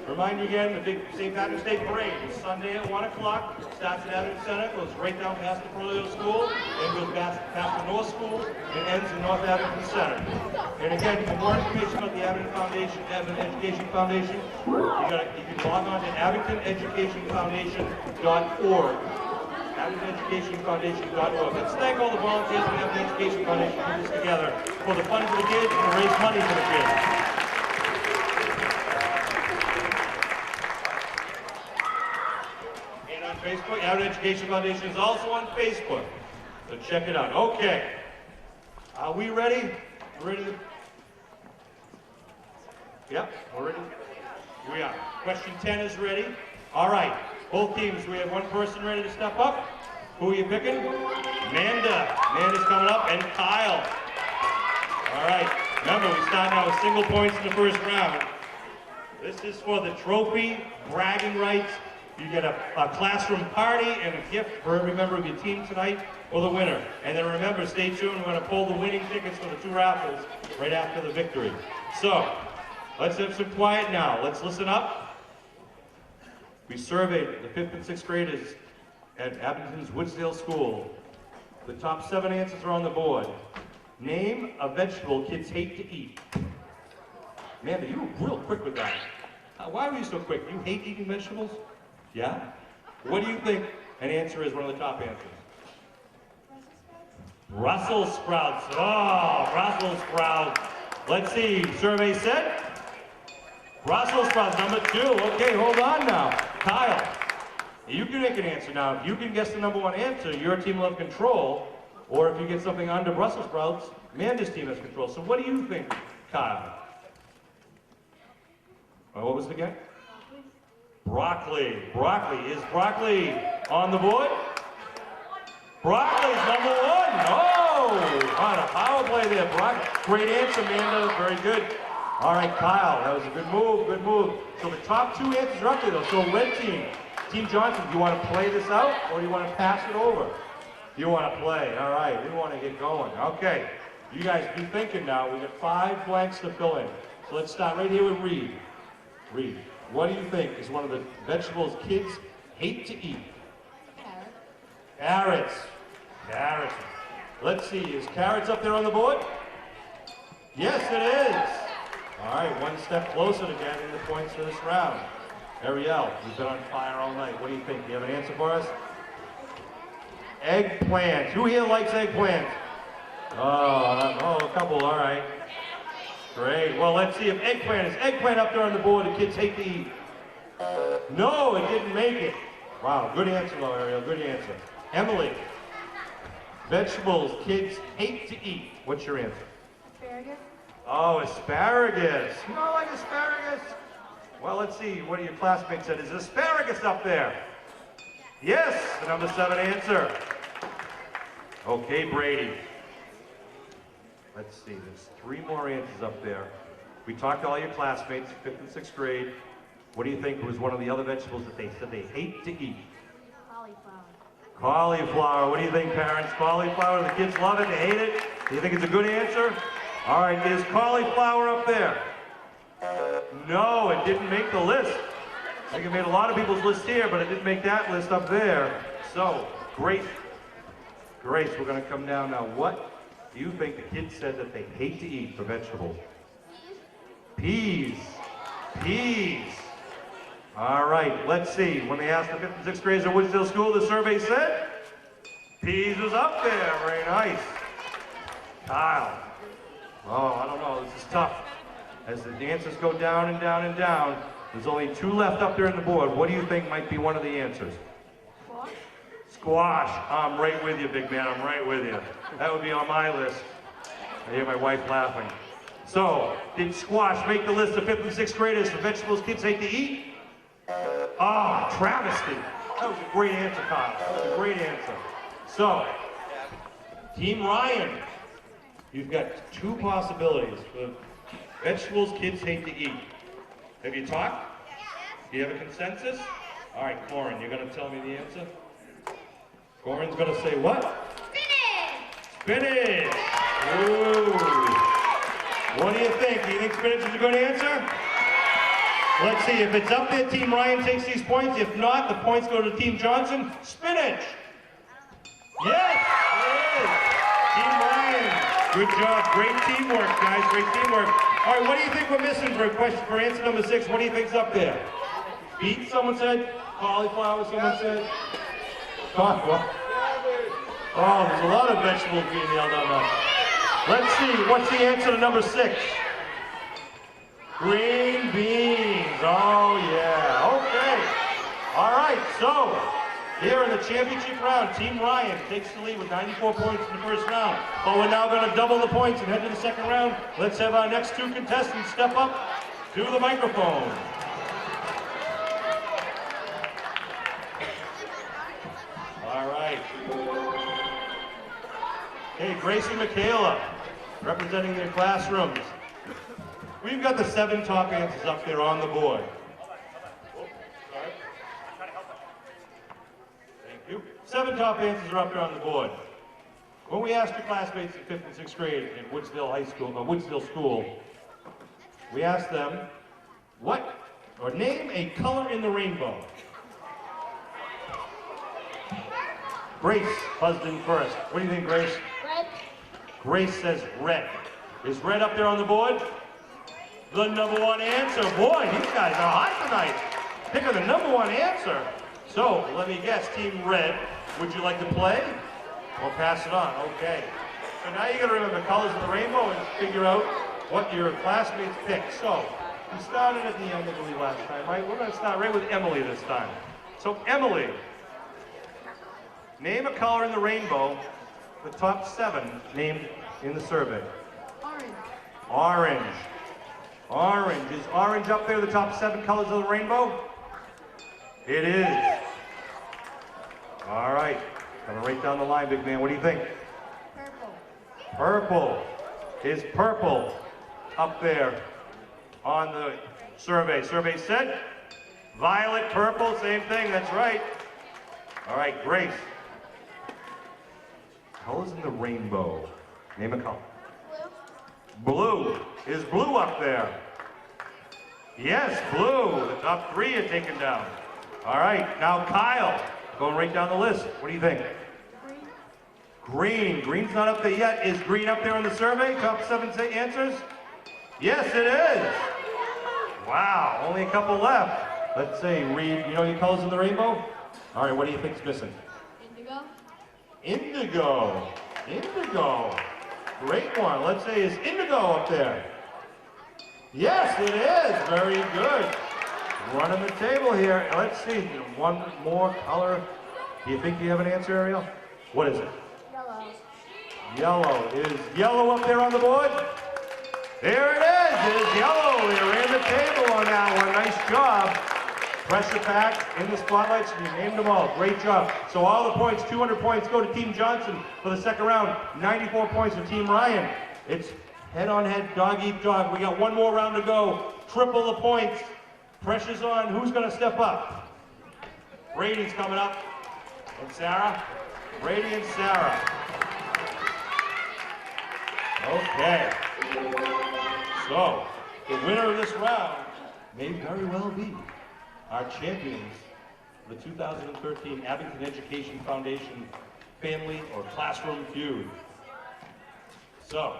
Remind you again, the big St. Patrick's Day Parade is Sunday at 1 o'clock. Starts at Abington Center, goes right down past the Pearl School, and goes past the North School, and ends in North Abington Center. And again, for more information about the Abington Foundation, Abington Education Foundation, you can log on to abingtoneducationfoundation.org. AbingtonEducationFoundation.org. Let's thank all the volunteers from the Abington Education Foundation for putting this together for the fun for the kids and to raise money for the kids. Facebook. Abington Education Foundation is also on Facebook, so check it out. Okay, are we ready? We're ready to... Yep, we're ready. We are. Question 10 is ready. All right, both teams, we have one person ready to step up. Who are you picking? Amanda. Amanda's coming up, and Kyle. All right, remember, we start now with single points in the first round. This is for the trophy, bragging rights. You get a classroom party and a gift for every member of your team tonight or the winner. And then remember, stay tuned. We're going to pull the winning tickets for the 2 raffles right after the victory. So, let's have some quiet now. Let's listen up. We surveyed the 5th and 6th graders at Abington's Woodsdale School. The top 7 answers are on the board. Name a vegetable kids hate to eat. Amanda, you were real quick with that. Why were you so quick? You hate eating vegetables? Yeah? What do you think an answer is, one of the top answers? Brussels sprouts. Oh, Brussels sprouts. Let's see, survey said? Brussels sprouts, number 2. Okay, hold on now. Kyle, you can make an answer now. If you can guess the number 1 answer, your team will have control. Or if you get something under Brussels sprouts, Amanda's team has control. So what do you think, Kyle? What was it again? Broccoli. Broccoli. Is broccoli on the board? Broccoli's number 1. Oh, on a power play there. Broccoli. Great answer, Amanda. Very good. All right, Kyle. That was a good move. Good move. So the top 2 answers are up there, though. So red team, Team Johnson, do you want to play this out or do you want to pass it over? You want to play. All right. We want to get going. Okay. You guys be thinking now. We got 5 blanks to fill in. So let's start right here with Reed. Reed. What do you think is one of the vegetables kids hate to eat? Carrots. Carrots. Let's see, is carrots up there on the board? Yes, it is. All right, 1 step closer to getting the points for this round. Ariel, you've been on fire all night. What do you think? Do you have an answer for us? Eggplant. Who here likes eggplant? Oh, a couple, all right. Great. Well, let's see if eggplant up there on the board the kids hate to eat. No, it didn't make it. Wow, good answer, though, Ariel. Good answer. Emily, vegetables kids hate to eat. What's your answer? Asparagus. Oh, asparagus. You don't like asparagus? Well, let's see. What do your classmates said? Is asparagus up there? Yes, the number 7 answer. Okay, Brady. Let's see, there's 3 more answers up there. We talked to all your classmates, 5th and 6th grade. What do you think was one of the other vegetables that they said they hate to eat? Cauliflower. Cauliflower. What do you think, parents? Cauliflower. The kids love it. They hate it. Do you think it's a good answer? All right. Is cauliflower up there? No, it didn't make the list. I think it made a lot of people's list here, but it didn't make that list up there. So, Grace, we're going to come down now. What do you think the kids said that they hate to eat for vegetables? Peas. Peas. All right, let's see. When they asked the 5th and 6th graders at Woodsdale School, the survey said peas was up there. Very nice. Kyle. Oh, I don't know. This is tough. As the answers go down and down and down, there's only 2 left up there on the board. What do you think might be one of the answers? Squash. Squash. I'm right with you, big man. I'm right with you. That would be on my list. I hear my wife laughing. So, did squash make the list of 5th and 6th graders for vegetables kids hate to eat? Ah, travesty. That was a great answer, Kyle. That was a great answer. So, Team Ryan, you've got 2 possibilities for vegetables kids hate to eat. Have you talked? Do you have a consensus? All right, Corin, you're going to tell me the answer? Corin's going to say what? Spinach! Spinach! Ooh. What do you think? Do you think spinach is a good answer? Let's see, if it's up there, Team Ryan takes these points. If not, the points go to Team Johnson. Spinach! Yes, it is! Team Ryan, good job. Great teamwork, guys, great teamwork. All right, what do you think we're missing for answer number 6? What do you think's up there? Beets, someone said? Cauliflower, someone said? Cauliflower. Oh, there's a lot of vegetables being yelled out now. Let's see, what's the answer to number 6? Green beans. Oh, yeah. Okay. All right, so here in the championship round, Team Ryan takes the lead with 94 points in the first round. But we're now going to double the points and head to the second round. Let's have our next 2 contestants step up to the microphone. All right. Hey, Gracie and Michaela, representing their classrooms. We've got the 7 top answers up there on the board. Oops, sorry. Thank you. 7 top answers are up there on the board. When we asked your classmates in 5th and 6th grade at Woodsdale School, we asked them, name a color in the rainbow. Grace buzzed in first. What do you think, Grace? Red. Grace says red. Is red up there on the board? The number 1 answer. Boy, these guys are hot tonight. Pick the number 1 answer. So, let me guess, Team Red, would you like to play? Or pass it on? Okay. So now you got to remember colors of the rainbow and figure out what your classmates picked. So, we started at the end, I believe, last time, right? We're going to start right with Emily this time. So, Emily, name a color in the rainbow, the top 7 named in the survey. Orange. Orange. Orange. Is orange up there, the top 7 colors of the rainbow? It is. All right. Coming right down the line, big man. What do you think? Purple. Purple. Is purple up there on the survey? Survey said violet, purple, same thing. That's right. All right, Grace. Colors in the rainbow. Name a color. Blue. Is blue up there? Yes, blue. The top 3 are taken down. All right, now Kyle, going right down the list. What do you think? Green. Green. Green's not up there yet. Is green up there on the survey? Top 7 answers? Yes, it is. Wow, only a couple left. Let's see, Reed, you know your colors in the rainbow? All right, what do you think's missing? Indigo. Indigo. Indigo. Great one. Let's say, is indigo up there? Yes, it is. Very good. Running the table here. Let's see. One more color. Do you think you have an answer, Ariel? What is it? Yellow. Yellow. Is yellow up there on the board? There it is. It is yellow. They ran the table on that one. Nice job. Pressure packed in the spotlights, and you named them all. Great job. So all the points, 200 points, go to Team Johnson for the second round. 94 points for Team Ryan. It's head-on-head, dog-eat-dog. We got one more round to go. Triple the points. Pressure's on. Who's going to step up? Brady's coming up. And Sarah? Brady and Sarah. Okay. So, the winner of this round may very well be our champions of the 2013 Abington Education Foundation Family or Classroom Feud. So,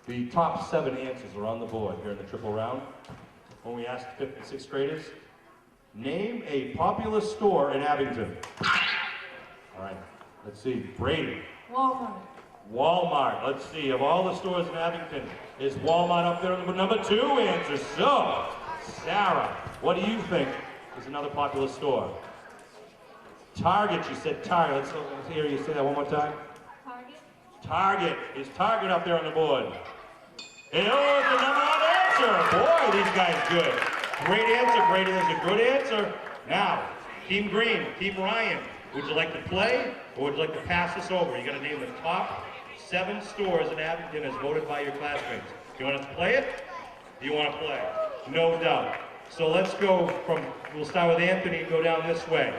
the top 7 answers are on the board here in the triple round. When we asked 5th and 6th graders, name a popular store in Abington. All right, let's see. Brady. Walmart. Walmart. Let's see. Of all the stores in Abington, is Walmart up there with number 2 answer? So, Sarah, what do you think is another popular store? Target. You said Target. Let's hear you say that one more time. Target. Target. Is Target up there on the board? And oh, it's the number 1 answer. Boy, these guys good. Great answer, Brady. That's a good answer. Now, Team Green, Team Ryan, would you like to play or would you like to pass this over? You got to name the top 7 stores in Abington as voted by your classmates. Do you want us to play it? Do you want to play? No doubt. So let's go from, we'll start with Anthony and go down this way.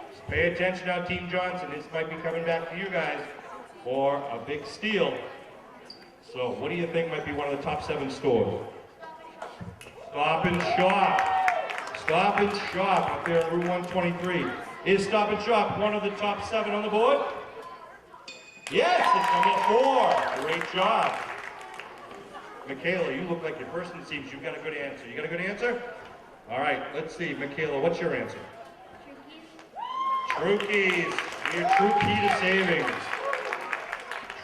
Just pay attention now, Team Johnson. This might be coming back to you guys for a big steal. So what do you think might be one of the top 7 stores? Stop and Shop. Stop and Shop up there on Route 123. Is Stop and Shop one of the top 7 on the board? Yes, it's number 4. Great job. Michaela, you look like your person seems you've got a good answer. You got a good answer? All right, let's see. Michaela, what's your answer? Trukey's. Your true key to savings.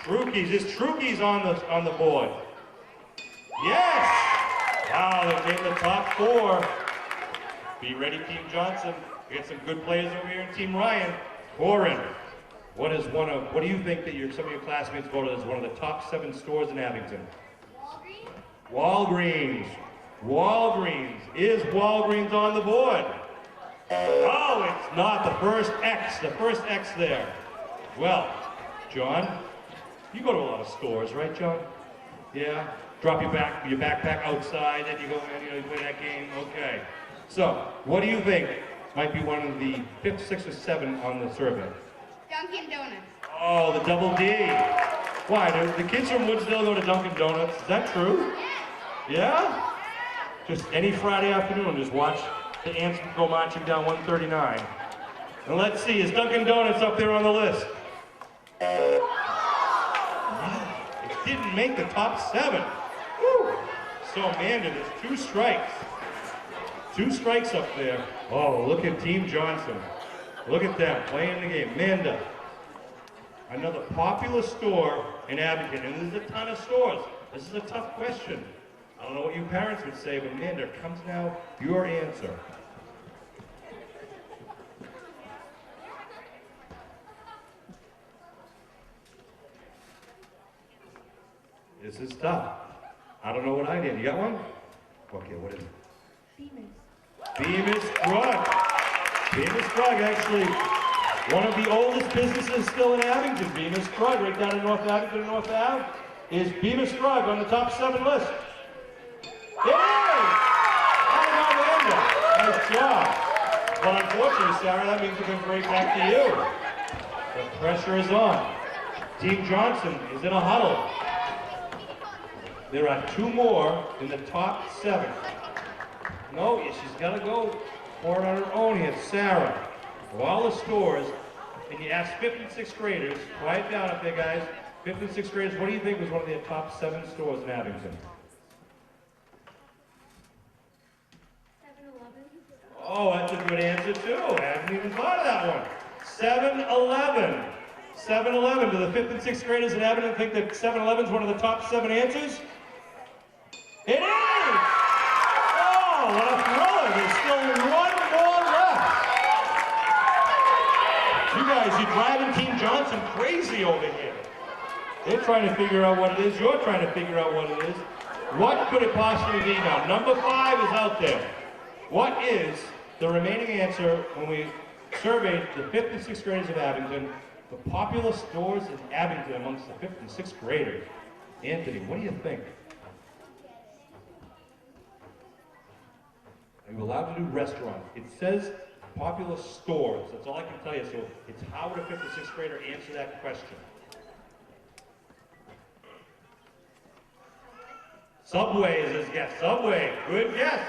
Trukey's. Is Trukey's on the board? Yes! Wow, they're in the top 4. Be ready, Team Johnson. We got some good players over here in Team Ryan. Corin, what do you think that some of your classmates voted as one of the top 7 stores in Abington? Walgreens. Walgreens. Is Walgreens on the board? Oh, it's not. The first X there. Well, John, you go to a lot of stores, right, John? Yeah? Drop your backpack outside, and you go in, you play that game? Okay. So, what do you think might be one of the 5th, 6th, or 7 on the survey? Dunkin' Donuts. Oh, the double D. Why, the kids from Woodsdale go to Dunkin' Donuts? Is that true? Yeah? Just any Friday afternoon, just watch the ants go marching down 139. And let's see, is Dunkin' Donuts up there on the list? It didn't make the top 7. Woo. So Amanda, there's 2 strikes. 2 strikes up there. Oh, look at Team Johnson. Look at them playing the game. Amanda, another popular store in Abington, and there's a ton of stores. This is a tough question. I don't know what you parents would say, but Amanda, comes now your answer. This is tough. I don't know what I did. You got one? Okay, what is it? Bemis Drug. Bemis Drug, actually, one of the oldest businesses still in Abington. Bemis Drug, right down in North Abington, North Ave. Is Bemis Drug on the top 7 list? It is! Amanda. Nice job. Well, unfortunately, Sarah, that means it goes right back to you. The pressure is on. Team Johnson is in a huddle. There are 2 more in the top 7. No, she's got to go for it on her own here. Sarah, of all the stores, and you ask 5th and 6th graders, quiet down up there, guys. 5th and 6th graders, what do you think was one of the top 7 stores in Abington? 7-Eleven. Oh, that's a good answer, too. I haven't even thought of that one. 7-Eleven. 7-Eleven. Do the 5th and 6th graders in Abington think that 7-Eleven is one of the top 7 answers? It is! Oh, what a thriller. There's still 1 more left. You guys, you're driving Team Johnson crazy over here. They're trying to figure out what it is. You're trying to figure out what it is. What could it possibly be now? Number 5 is out there. What is the remaining answer when we surveyed the 5th and 6th graders of Abington, the popular stores in Abington amongst the 5th and 6th graders? Anthony, what do you think? Are you allowed to do restaurant? It says Popular stores. That's all I can tell you. So it's how would a 5th and 6th grader answer that question? Subway is his guess. Subway. Good guess.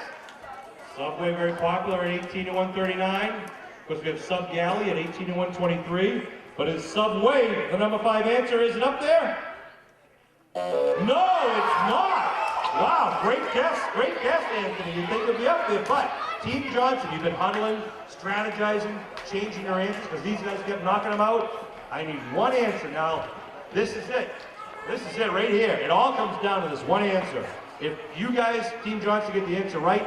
Subway very popular at 18 to 139. Of course, we have Sub Galley at 18 to 123. But is Subway the number 5 answer? Is it up there? No, it's not. Wow, great guess, Anthony. You'd think it'd be up there, but Team Johnson, you've been huddling, strategizing, changing your answers because these guys kept knocking them out. I need one answer now. This is it. This is it right here. It all comes down to this one answer. If you guys, Team Johnson, get the answer right,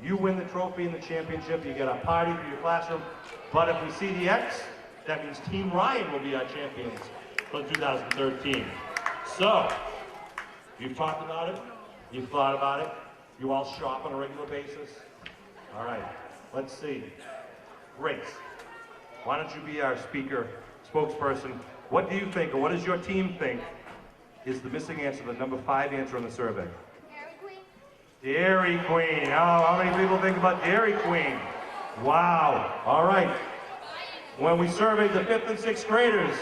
you win the trophy and the championship. You get a party for your classroom. But if we see the X, that means Team Ryan will be our champions for 2013. So, you've talked about it, you've thought about it, you all shop on a regular basis. All right, let's see. Grace, why don't you be our speaker, spokesperson? What do you think, or what does your team think, is the missing answer, the number 5 answer on the survey? Dairy Queen. Dairy Queen. Oh, how many people think about Dairy Queen? Wow. All right. When we surveyed the 5th and 6th graders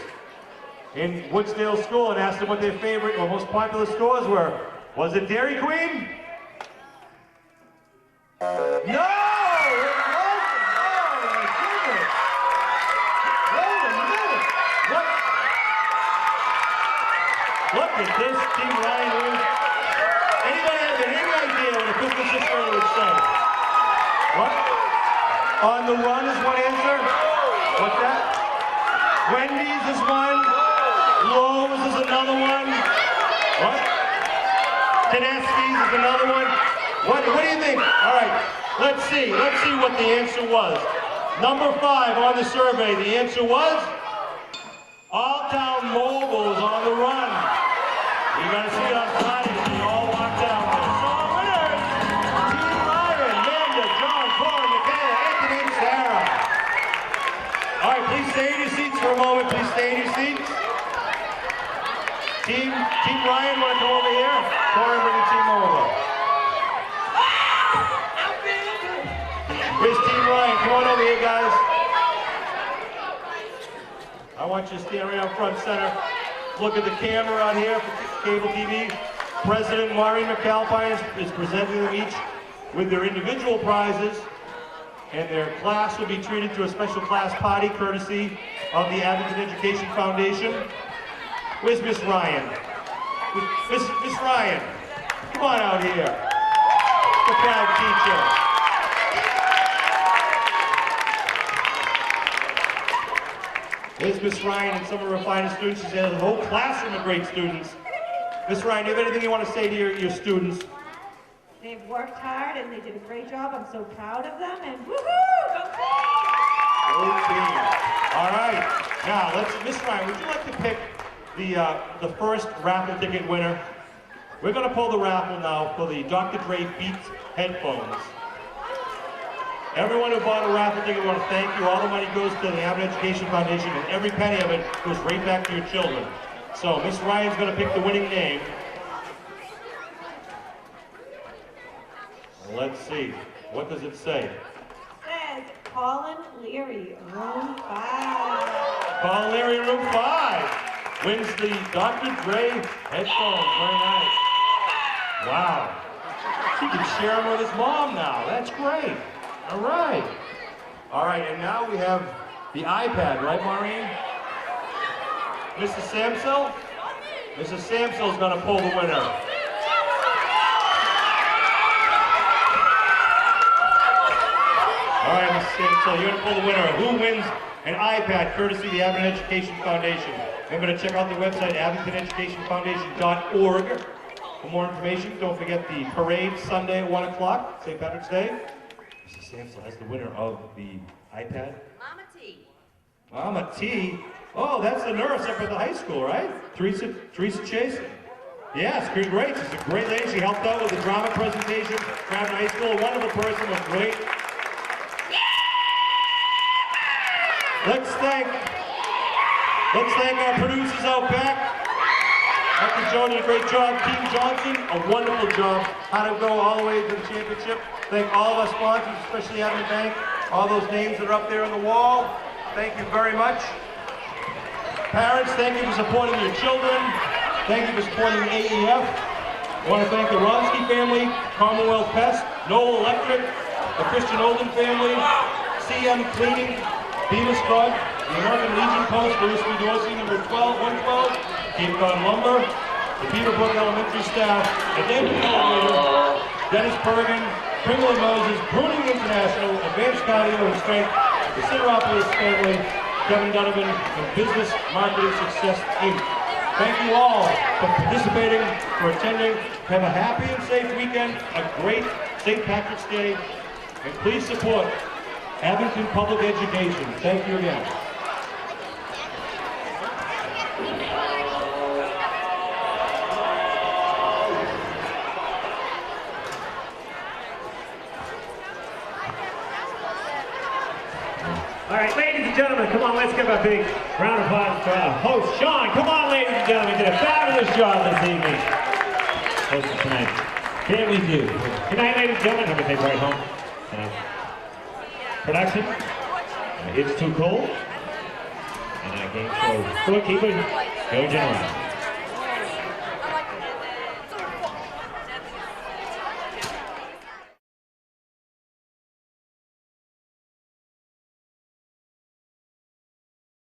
in Woodsdale School and asked them what their favorite or most popular stores were, was it Dairy Queen? No, it wasn't. Oh, my goodness. Wait a minute. What? Look at this, Team Ryan wins. Anybody have any idea what a 5th and 6th grader would say? What? On the Run is one answer. What's that? Wendy's is one. Lowe's is another one. What? Tedeschi's is another one. What do you think? All right, let's see what the answer was. Number 5 on the survey, the answer was All Town Mobiles on the Run. You gotta see it on Friday, you all walk down there. So our winners, Team Ryan, Amanda, John, Paul, Michaela, Anthony, and Sarah. All right, please stay in your seats for a moment. Please stay in your seats. Team Ryan, want to come over here? Corey, bring your team over. Where's Team Ryan? Come on over here, guys. I want you to stand right up front center. Look at the camera out here for cable TV. President Maureen McAlpine is presenting them each with their individual prizes, and their class will be treated to a special class party courtesy of the Abington Education Foundation. Where's Miss Ryan? Miss Ryan, come on out here. The proud teacher. Here's Miss Ryan and some of her finest students. She's had a whole classroom of great students. Miss Ryan, do you have anything you want to say to your students? They've worked hard and they did a great job. I'm so proud of them, and woohoo! Go team! Go team. All right. Now, Miss Ryan, would you like to pick the first raffle ticket winner? We're going to pull the raffle now for the Dr. Dre Beats headphones. Everyone who bought a raffle ticket, we want to thank you. All the money goes to the Abington Education Foundation, and every penny of it goes right back to your children. So, Miss Ryan's going to pick the winning name. Let's see. What does it say? It says Colin Leary, room 5. Colin Leary, room 5, wins the Dr. Dre headphones. Very nice. Wow. He can share them with his mom now. That's great. All right. All right, and now we have the iPad, right, Maureen? Mrs. Samsel? Mrs. Samsel's going to pull the winner. All right, Mrs. Samsel, you're going to pull the winner. Who wins an iPad courtesy of the Abington Education Foundation? Remember to check out the website, abingtoneducationfoundation.org. For more information, don't forget the parade Sunday at 1 o'clock, St. Patrick's Day. Mrs. Samsel has the winner of the iPad. Mama T. Mama T. Oh, that's the nurse up at the high school, right? Teresa Chase. Yes, great. She's a great lady. She helped out with the drama presentation at high school. A wonderful person, was great. Let's thank our producers out back. Dr. Joe did a great job. Team Johnson, a wonderful job. How to go all the way to the championship. Thank all of our sponsors, especially Abington Bank. All those names that are up there on the wall, thank you very much. Parents, thank you for supporting your children. Thank you for supporting the AEF. I want to thank the Ronsky family, Commonwealth Pest, Knoll Electric, the Christian Olden family, CM Cleaning, Beavis Drug, the American Legion Post, Bruce Dorsey, number 112, Cape Cod Lumber, the Beaverbrook Elementary staff, the David Elevator, Dennis Bergen, Pringle and Moses, Pruning International, Advanced Cardio and Strength, the Sideropolis family, Kevin Donovan, and Business Marketing Success Inc. Thank you all for participating, for attending. Have a happy and safe weekend, a great St. Patrick's Day, and please support Abington Public Education. Thank you again. All right, ladies and gentlemen, come on, let's give a big round of applause to our host, Sean. Come on, ladies and gentlemen, did a fabulous job this evening. Hosting tonight. Can't we do? Good night, ladies and gentlemen. Have a safe ride home. Production, It's Too Cold. And our game show scorekeeper, Joe General.